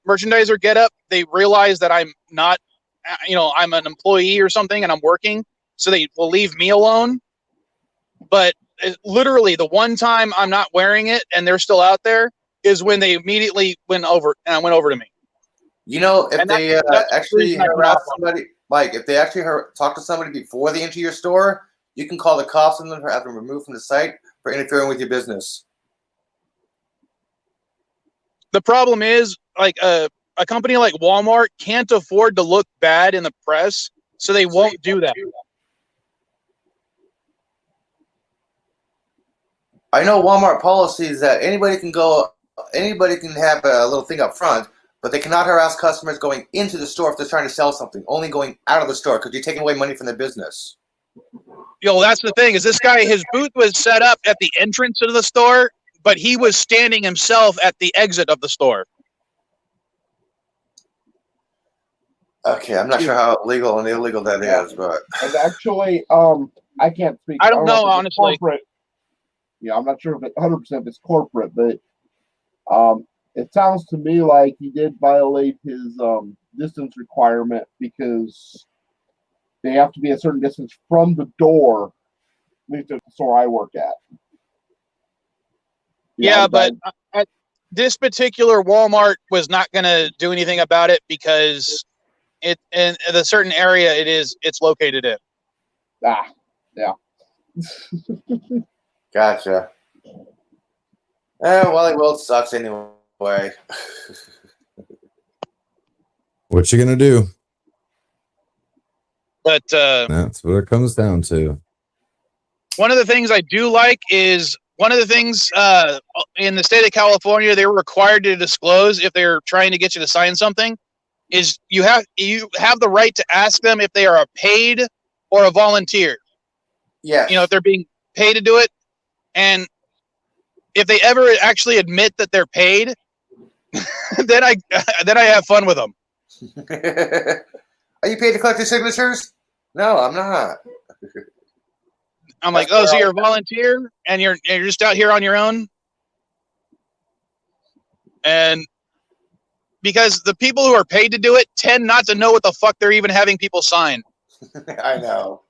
merchandiser getup, they realize that I'm not, I'm an employee or something and I'm working, so they will leave me alone. But literally, the one time I'm not wearing it and they're still out there is when they immediately went over to me. If they actually harass somebody, Mike, if they actually talk to somebody before they enter your store, you can call the cops on them or have them removed from the site for interfering with your business. The problem is, like a company like Walmart can't afford to look bad in the press, so they won't do that. I know Walmart policy is that anybody can have a little thing up front, but they cannot harass customers going into the store if they're trying to sell something. Only going out of the store because you're taking away money from their business. That's the thing is this guy, his booth was set up at the entrance of the store, but he was standing himself at the exit of the store. Okay, I'm not sure how legal and illegal that is, but and actually, I can't speak. I don't know honestly. I'm not sure if it 100% if it's corporate, but it sounds to me like he did violate his distance requirement because they have to be a certain distance from the door, at least at the store I work at. But at this particular Walmart was not going to do anything about it because it in the certain area it's located in. Yeah. Gotcha. Wally World sucks anyway. What you gonna do? But that's what it comes down to. One of the things I do like is in the state of California, they were required to disclose if they're trying to get you to sign something. Is you have the right to ask them if they are a paid or a volunteer. Yeah. If they're being paid to do it. And if they ever actually admit that they're paid, then I have fun with them. Are you paid to collect your signatures? No, I'm not. I'm like, so you're a volunteer and you're just out here on your own? And because the people who are paid to do it tend not to know what the fuck they're even having people sign. I know.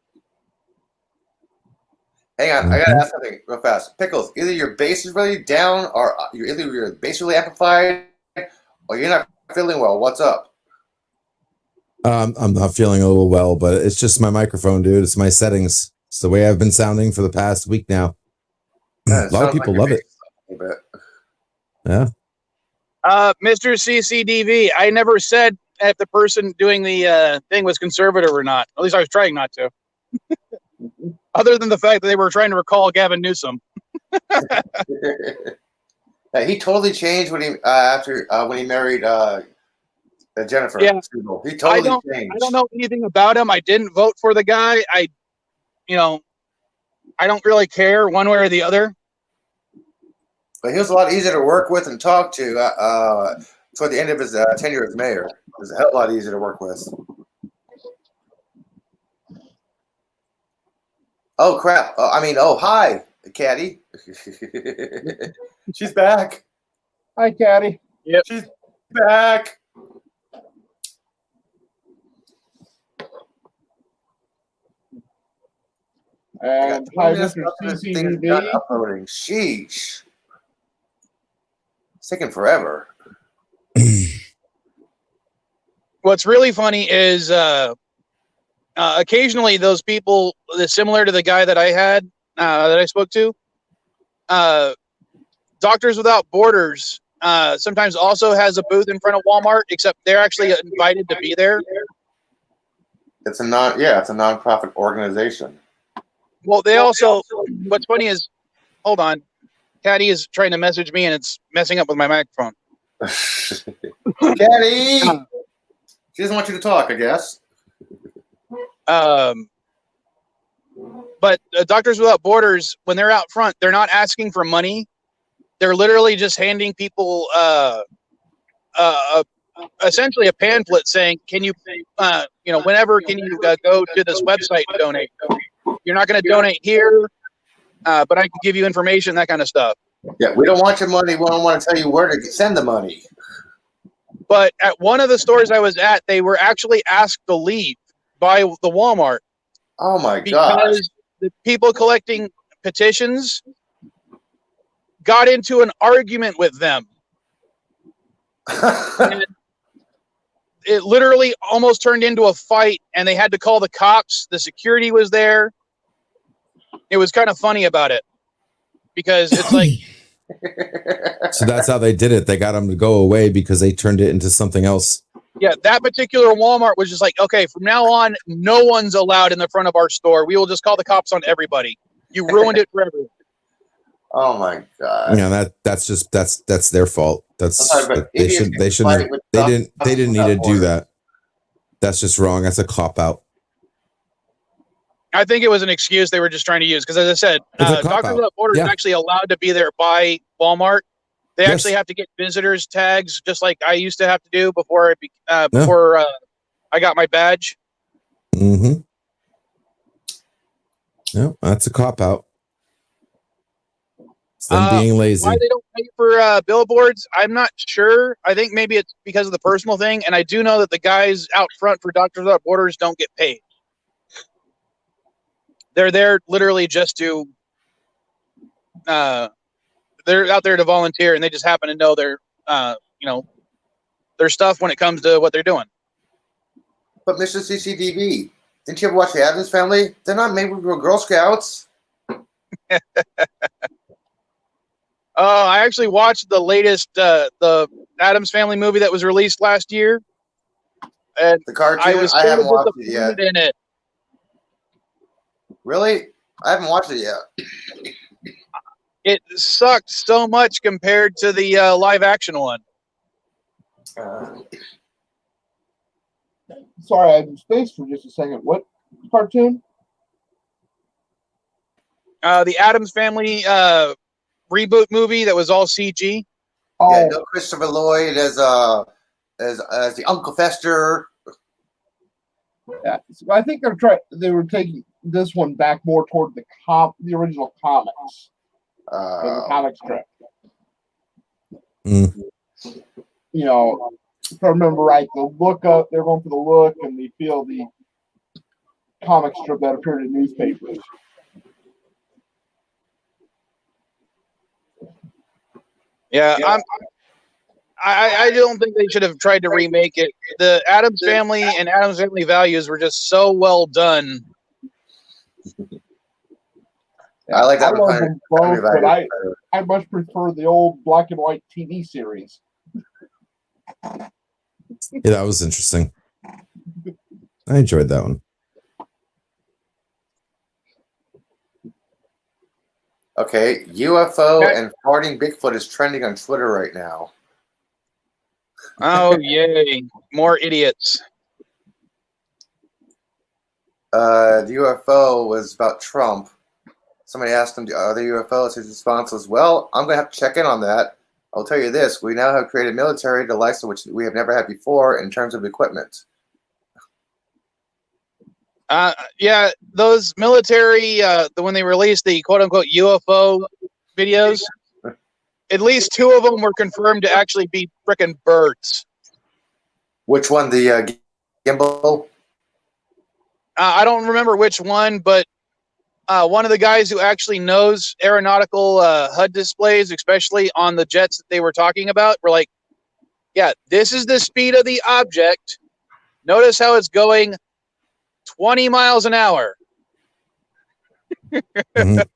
Hang on, I gotta ask something real fast. Pickles, either your bass is really down, or your bass really amplified, or you're not feeling well. What's up? I'm not feeling a little well, but it's just my microphone, dude. It's my settings. It's the way I've been sounding for the past week now. A lot of people love it. Yeah. Mr. CCDV, I never said if the person doing the thing was conservative or not. At least I was trying not to. Other than the fact that they were trying to recall Gavin Newsom. Yeah, he totally changed when he after when he married Jennifer. Yeah. He totally changed. I don't know anything about him. I didn't vote for the guy. I don't really care one way or the other. But he was a lot easier to work with and talk to toward the end of his tenure as mayor. It was a hell of a lot easier to work with. Oh crap! Hi, Caddy. She's back. Hi, Caddy. Yep. She's back. And hi, Mr. CCDB. Uploading. Sheesh. It's taking forever. What's really funny is occasionally those people similar to the guy that I had that I spoke to, Doctors Without Borders sometimes also has a booth in front of Walmart, except they're actually invited to be there. It's a nonprofit organization. Well, they also, what's funny is, hold on, Caddy is trying to message me and it's messing up with my microphone. Caddy! She doesn't want you to talk, I guess. But Doctors Without Borders, when they're out front, they're not asking for money. They're literally just handing people essentially a pamphlet saying, can you, whenever can you go to this website and donate? You're not going to donate here, but I can give you information, that kind of stuff. Yeah, we don't want your money. We don't want to tell you where to send the money. But at one of the stores I was at, they were actually asked to leave by the Walmart. Oh my gosh. Because the people collecting petitions got into an argument with them. And it literally almost turned into a fight, and they had to call the cops. The security was there. It was kind of funny about it because it's like. So that's how they did it. They got them to go away because they turned it into something else. Yeah, that particular Walmart was just like, okay, from now on, no one's allowed in the front of our store. We will just call the cops on everybody. You ruined it for everyone. Oh my god! Yeah, that's their fault. They didn't need to do that. That's just wrong. That's a cop out. I think it was an excuse they were just trying to use because, as I said, Doctors Without Borders is actually allowed to be there by Walmart. They actually have to get visitors tags, just like I used to have to do before I got my badge. Mm-hmm. No, that's a cop out. It's them being lazy. Why they don't pay for billboards, I'm not sure. I think maybe it's because of the personal thing, and I do know that the guys out front for Doctors Without Borders don't get paid. They're there literally just to. They're out there to volunteer, and they just happen to know their stuff when it comes to what they're doing. But Mr. CCDB, didn't you ever watch the Addams Family? They're not maybe Girl Scouts. I actually watched the latest the Addams Family movie that was released last year. And the cartoon? I haven't watched it yet. In it. Really? I haven't watched it yet. It sucked so much compared to the live action one. Sorry, I had space for just a second. What cartoon? The Addams Family reboot movie that was all CG. Oh, yeah, no Christopher Lloyd as the Uncle Fester. Yeah, so I think they were taking this one back more toward the original comics. The comic strip. You know, if I remember right, they're going for the look, and they feel the comic strip that appeared in newspapers. Yeah, I don't think they should have tried to remake it. The Addams Family and Addams Family Values were just so well done. I like that. I love them both, but I much prefer the old black and white TV series. Yeah, that was interesting. I enjoyed that one. Okay, UFO and farting Bigfoot is trending on Twitter right now. Oh, yay. More idiots. The UFO was about Trump. Somebody asked him, are there UFOs? His response was, well, I'm going to have to check in on that. I'll tell you this. We now have created military to license which we have never had before in terms of equipment. Yeah, those military, when they released the quote-unquote UFO videos, at least 2 of them were confirmed to actually be frickin' birds. Which one? The gimbal? I don't remember which one, but one of the guys who actually knows aeronautical HUD displays, especially on the jets that they were talking about, were like, yeah, this is the speed of the object. Notice how it's going 20 miles an hour. Mhm.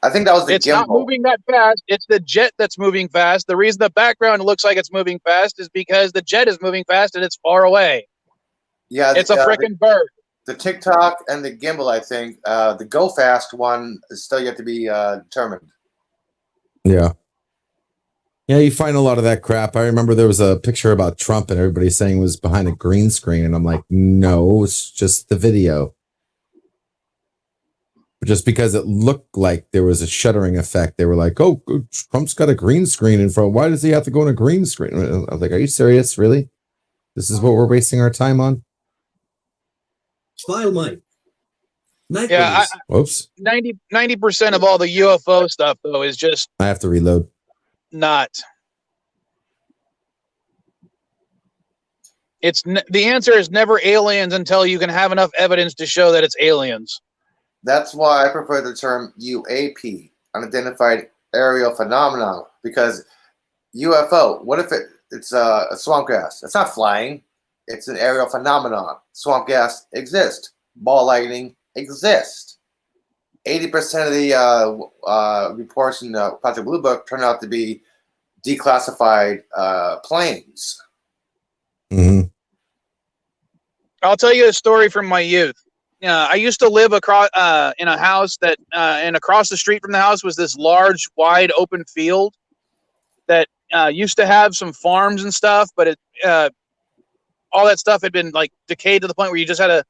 I think that was the It's gimbal. not moving that fast. It's the jet that's moving fast. The reason the background looks like it's moving fast is because the jet is moving fast and it's far away. Yeah, It's a frickin' bird. The TikTok and the gimbal, I think. The Go Fast one is still yet to be determined. Yeah. Yeah, you find a lot of that crap. I remember there was a picture about Trump and everybody saying it was behind a green screen. And I'm like, no, it's just the video. Just because it looked like there was a shuddering effect, they were like, oh, Trump's got a green screen in front. Why does he have to go on a green screen? I was like, are you serious? Really? This is what we're wasting our time on? File Mike. Night Yeah, Whoops. 90% of all the UFO stuff, though, is just I have to reload. not. The answer is never aliens until you can have enough evidence to show that it's aliens. That's why I prefer the term UAP, unidentified aerial phenomenon, because UFO, what if it's a swamp gas? It's not flying. It's an aerial phenomenon. Swamp gas exists. Ball lightning exists. 80% of the reports in the Project Blue Book turn out to be declassified planes. Mm-hmm. I'll tell you a story from my youth. I used to live across in a house that, and across the street from the house was this large, wide open field that used to have some farms and stuff, but all that stuff had been like decayed to the point where you just had a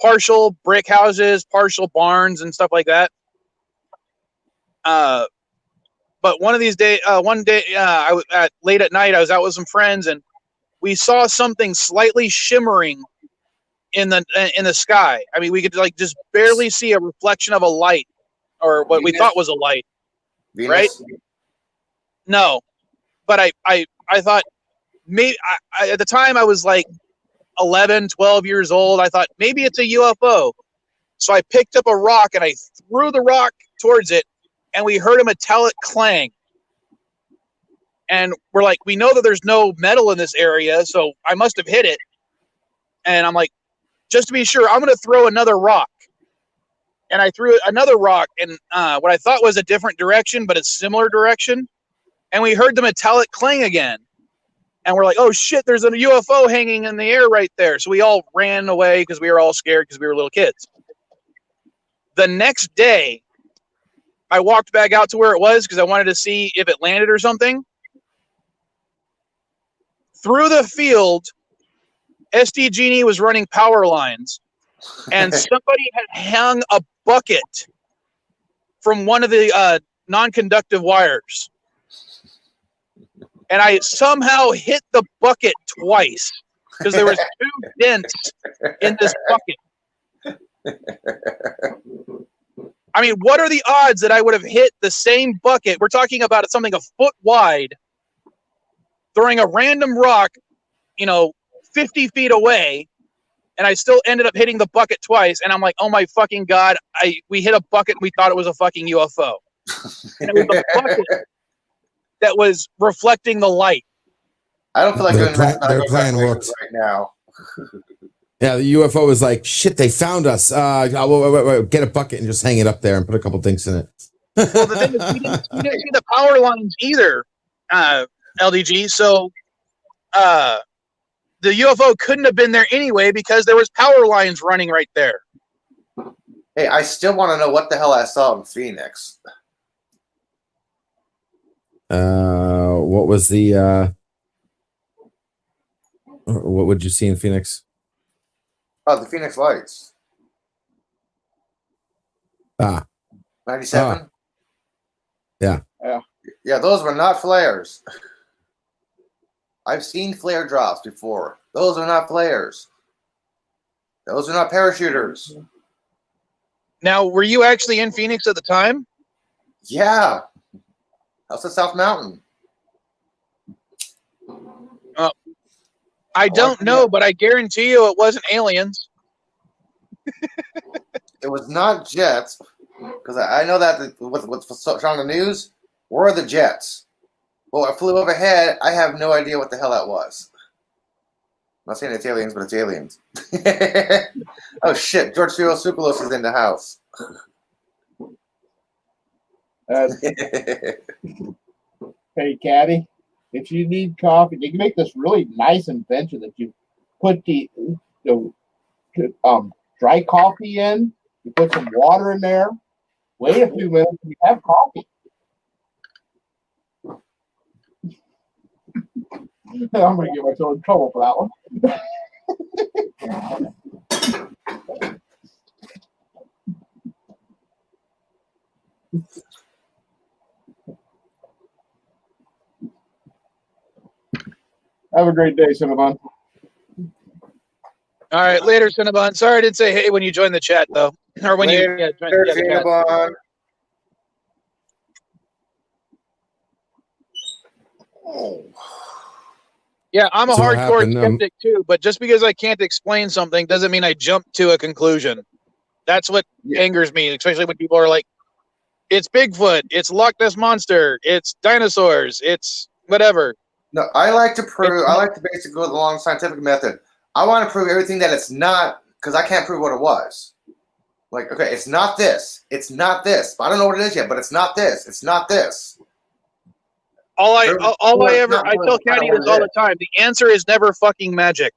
partial brick houses, partial barns, and stuff like that. But one day, I was late at night. I was out with some friends, and we saw something slightly shimmering in the sky. I mean, we could like just barely see a reflection of a light, or what we thought was a light. Venus? Right? No, but I thought maybe at the time I was like 11, 12 years old. I thought maybe it's a UFO. So I picked up a rock and I threw the rock towards it, and we heard a metallic clang. And we're like, we know that there's no metal in this area, so I must have hit it. And I'm like, just to be sure, I'm going to throw another rock. And I threw another rock in what I thought was a different direction, but a similar direction. And we heard the metallic clang again. And we're like, oh shit, there's a UFO hanging in the air right there. So we all ran away because we were all scared because we were little kids. The next day, I walked back out to where it was because I wanted to see if it landed or something. Through the field, SDG&E was running power lines, and somebody had hung a bucket from one of the non-conductive wires. And I somehow hit the bucket twice because there was 2 dents in this bucket. I mean, what are the odds that I would have hit the same bucket? We're talking about something a foot wide, throwing a random rock, 50 feet away, and I still ended up hitting the bucket twice. And I'm like, oh my fucking God, we hit a bucket and we thought it was a fucking UFO. And it was the bucket that was reflecting the light. I don't feel like their plan worked right now. Yeah, the UFO was like, shit, they found us. Wait, get a bucket and just hang it up there and put a couple things in it. Well, the thing is, we didn't see the power lines either, LDG. So the UFO couldn't have been there anyway because there was power lines running right there. Hey, I still want to know what the hell I saw in Phoenix. What was the what would you see in Phoenix? Oh, the Phoenix Lights. 97? Yeah. Yeah, those were not flares. I've seen flare drops before. Those are not flares. Those are not parachuters. Now, were you actually in Phoenix at the time? Yeah. That's the South Mountain. I don't know, but I guarantee you it wasn't aliens. It was not jets, because I know that what's showing on the news were the jets. Well, I flew overhead. I have no idea what the hell that was. I'm not saying it's aliens, but it's aliens. Oh shit! George Tsoukalos is in the house. Hey, Caddy, if you need coffee, you can make this really nice invention that you put the dry coffee in. You put some water in there. Wait a few minutes, and you have coffee. I'm going to get myself in trouble for that one. Have a great day, Cinnabon. All right, later, Cinnabon. Sorry I didn't say hey when you joined the chat, though. Or when Later, you joined the chat. Cinnabon. Oh. Yeah, I'm a So what hardcore happened, skeptic too, but just because I can't explain something doesn't mean I jump to a conclusion. That's what angers me, especially when people are like, it's Bigfoot, it's Loch Ness Monster, it's dinosaurs, it's whatever. No, I like to prove. I like to basically go the long scientific method. I want to prove everything that it's not, because I can't prove what it was. Like, okay, it's not this. It's not this. I don't know what it is yet, but it's not this. It's not this. I tell Caddy this all the time. The answer is never fucking magic.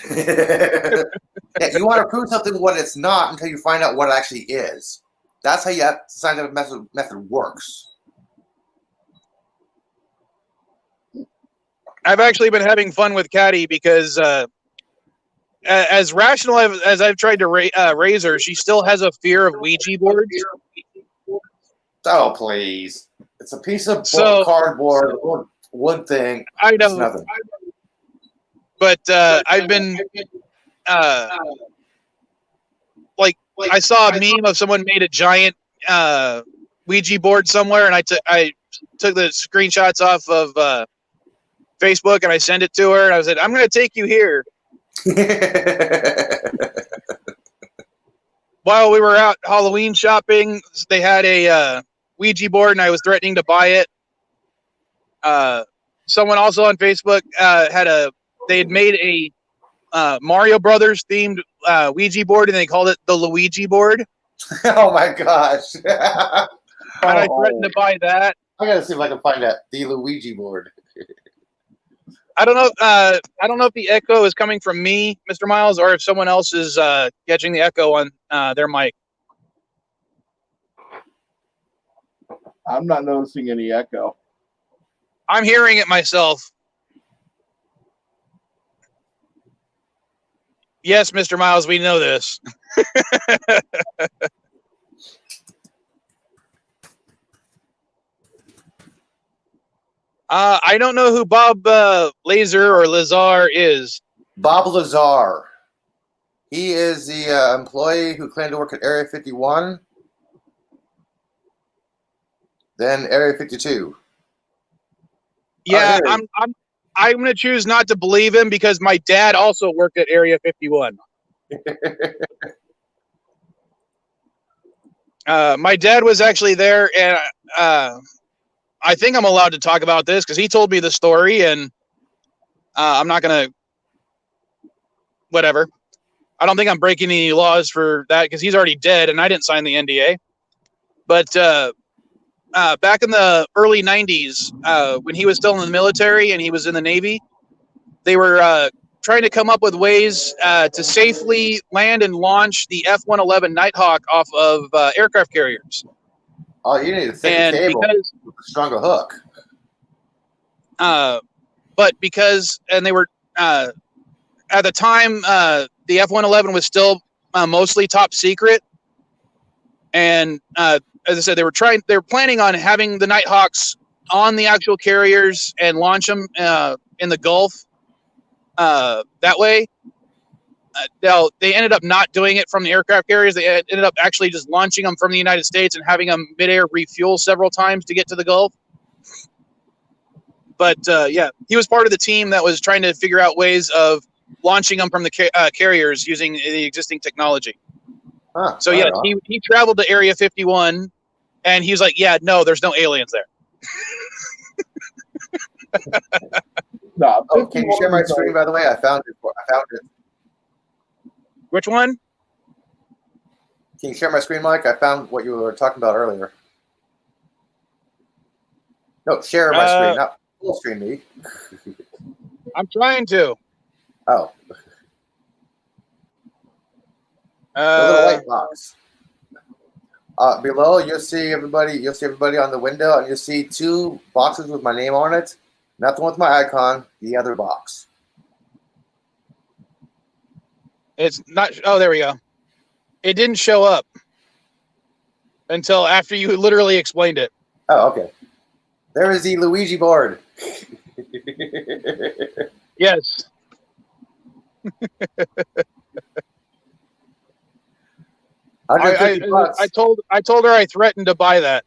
Yeah, you want to prove something what it's not until you find out what it actually is. That's how the scientific method works. I've actually been having fun with Caddy because as rational as I've tried to raise her, she still has a fear of Ouija boards. Oh, please. It's a piece of cardboard, wood thing. I know. It's nothing. But I've been like I saw a meme of someone made a giant Ouija board somewhere, and I took the screenshots off of Facebook and I sent it to her, and I said, "I'm going to take you here." While we were out Halloween shopping, they had a Ouija board, and I was threatening to buy it. Someone also on Facebook they had made a Mario Brothers themed Ouija board, and they called it the Luigi board. Oh my gosh! And I threatened to buy that. I gotta see if I can find that the Luigi board. I don't know. I don't know if the echo is coming from me, Mr. Miles, or if someone else is catching the echo on their mic. I'm not noticing any echo. I'm hearing it myself. Yes, Mr. Miles, we know this. I don't know who Bob Lazar or Lazar is. Bob Lazar. He is the employee who claimed to work at Area 51, then Area 52. Yeah, I'm going to choose not to believe him because my dad also worked at Area 51. My dad was actually there, and I think I'm allowed to talk about this because he told me the story, and I'm not going to, whatever. I don't think I'm breaking any laws for that because he's already dead, and I didn't sign the NDA. But back in the early 90s, when he was still in the military and he was in the Navy, they were trying to come up with ways to safely land and launch the F-111 Nighthawk off of aircraft carriers. Oh, you need a thicker And cable because, with a stronger hook. and they were at the time the F-111 was still mostly top secret, and as I said, they were planning on having the Nighthawks on the actual carriers and launch them in the Gulf that way. They ended up not doing it from the aircraft carriers. They ended up actually just launching them from the United States and having them midair refuel several times to get to the Gulf. But yeah, he was part of the team that was trying to figure out ways of launching them from the carriers using the existing technology. Huh, So yeah, he traveled to Area 51, and he was like, "Yeah, no, there's no aliens there." No, Oh, can you share my screen, by the way? I found it. Which one? Can you share my screen, Mike? I found what you were talking about earlier. No, share my screen, not full screen me. I'm trying to. Oh. The little white box. Below, you'll see everybody on the window, and you'll see two boxes with my name on it. Not the one with my icon, the other box. It's not. Oh, there we go. It didn't show up until after you literally explained it. Oh, okay. There is the Luigi board. Yes. I told her I threatened to buy that.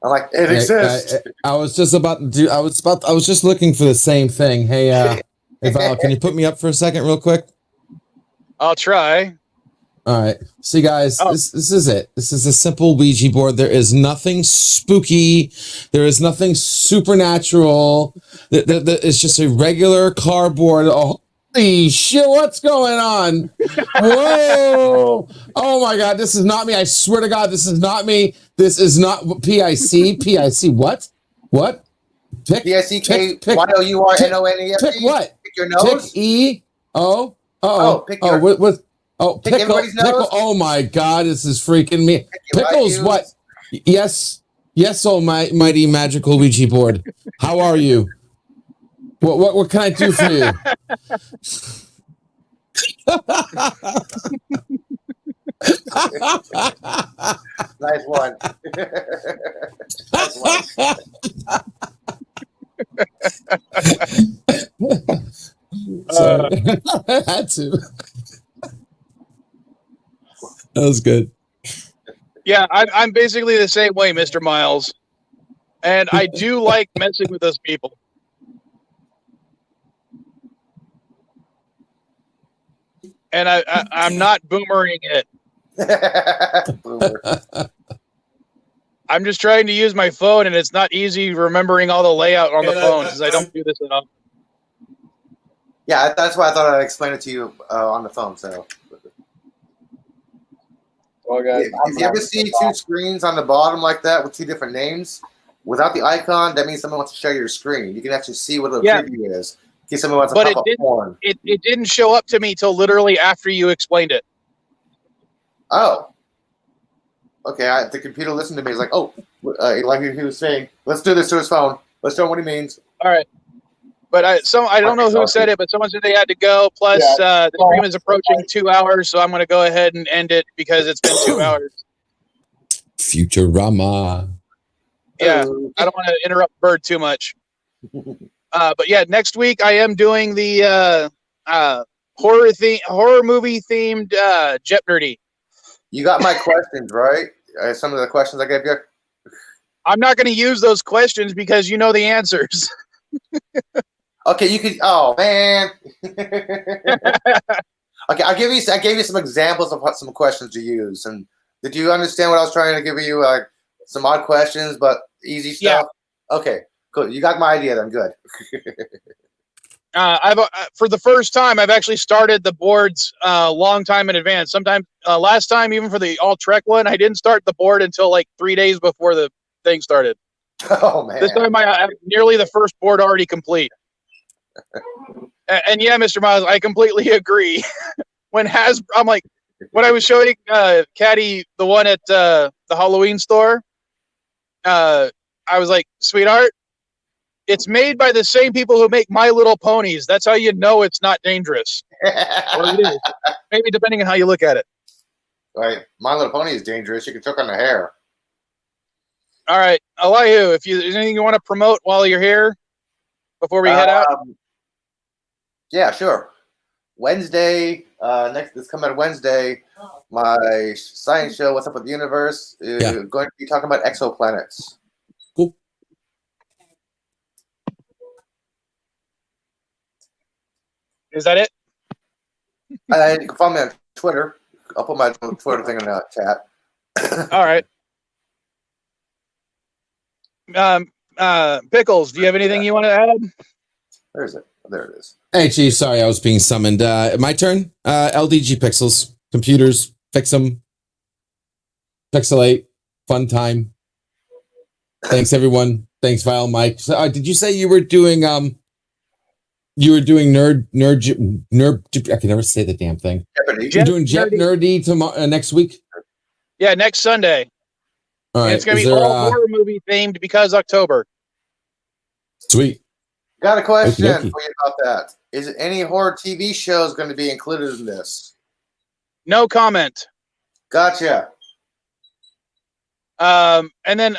I'm like, it exists. I was just about to do. I was just looking for the same thing. Hey, Val, can you put me up for a second, real quick? I'll try. All right. See, guys, this is it. This is a simple Ouija board. There is nothing spooky. There is nothing supernatural. It's just a regular cardboard. Holy shit, what's going on? Whoa. Oh, my God. This is not me. I swear to God, this is not me. This is not PIC. PIC. What? What? Pick YOURNONE. Pick what? Pick your nose. Pick E. O. Pick your with pick everybody's nose. Oh my God, this is freaking me. Pickles, what? Yes, oh my mighty magical Ouija board. How are you? What can I do for you? Nice one. Nice one. Sorry. I had to. That was good. Yeah, I'm basically the same way, Mr. Miles. And I do like messing with those people. And I'm not boomering it. Boomer. I'm just trying to use my phone, and it's not easy remembering all the layout on the phone because I don't do this enough. Yeah, that's why I thought I'd explain it to you on the phone. So, Well, guys, if you ever see two screens on the bottom like that with two different names, without the icon, that means someone wants to share your screen. You can actually see what the preview is. In case someone wants to pop up porn. It didn't show up to me till literally after you explained it. Oh. Okay, the computer listened to me. He's like, oh, like he was saying, let's do this to his phone. Let's show him what he means. All right. But I don't know who said it, but someone said they had to go. Plus, the stream is approaching 2 hours, so I'm going to go ahead and end it because it's been 2 hours. Futurama. Yeah, I don't want to interrupt Bird too much. But yeah, next week I am doing the horror movie themed Jet Nerdy. You got my questions, right? Some of the questions I gave you. I'm not going to use those questions because you know the answers. Okay, you could. Oh man. Okay, I gave you some examples of some questions to use. And did you understand what I was trying to give you? Like some odd questions, but easy stuff. Yeah. Okay, cool. You got my idea. Then good. I've for the first time, I've actually started the boards a long time in advance. Sometimes last time, even for the all Trek one, I didn't start the board until like 3 days before the thing started. Oh man. This time I have nearly the first board already complete. And yeah, Mr. Miles, I completely agree. When I'm like, when I was showing Caddy the one at the Halloween store, I was like, sweetheart, it's made by the same people who make My Little Ponies. That's how you know it's not dangerous. Or it is. Maybe depending on how you look at it. Right. My Little Pony is dangerous. You can choke on the hair. All right, Elihu, if there's anything you want to promote while you're here before we head out. Yeah, sure. Wednesday, this coming Wednesday, my science show, What's Up with the Universe, is going to be talking about exoplanets. Cool. Is that it? And you can follow me on Twitter. I'll put my Twitter thing in the chat. All right. Pickles, do you have anything you want to add? Where is it? Oh, there it is. Hey, Chief. Sorry, I was being summoned. My turn. LDG pixels, computers, fix them, pixelate, fun time. Thanks, everyone. Thanks, Vile Mike. So, did you say you were doing nerd? I can never say the damn thing. You're doing Jet Nerdy tomorrow next week. Yeah, next Sunday. All right. It's going to be all horror movie themed because October. Sweet. Got a question Okey-dokey. for you about that. Is any horror TV shows going to be included in this? No comment. Gotcha. And then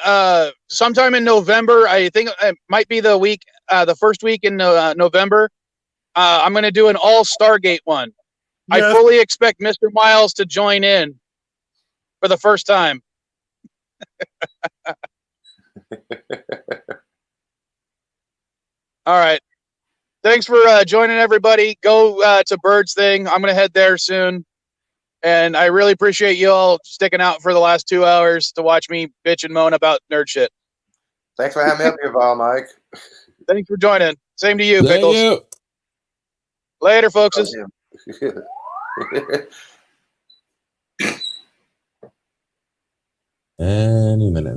sometime in November, I think it might be the first week in November, I'm going to do an all Stargate one. Yes. I fully expect Mr. Miles to join in for the first time. All right. Thanks for joining, everybody. Go to Bird's thing. I'm going to head there soon. And I really appreciate you all sticking out for the last 2 hours to watch me bitch and moan about nerd shit. Thanks for having me up here, Val, Mike. Thanks for joining. Same to you, Thank Pickles. you. Later, folks. Any minute.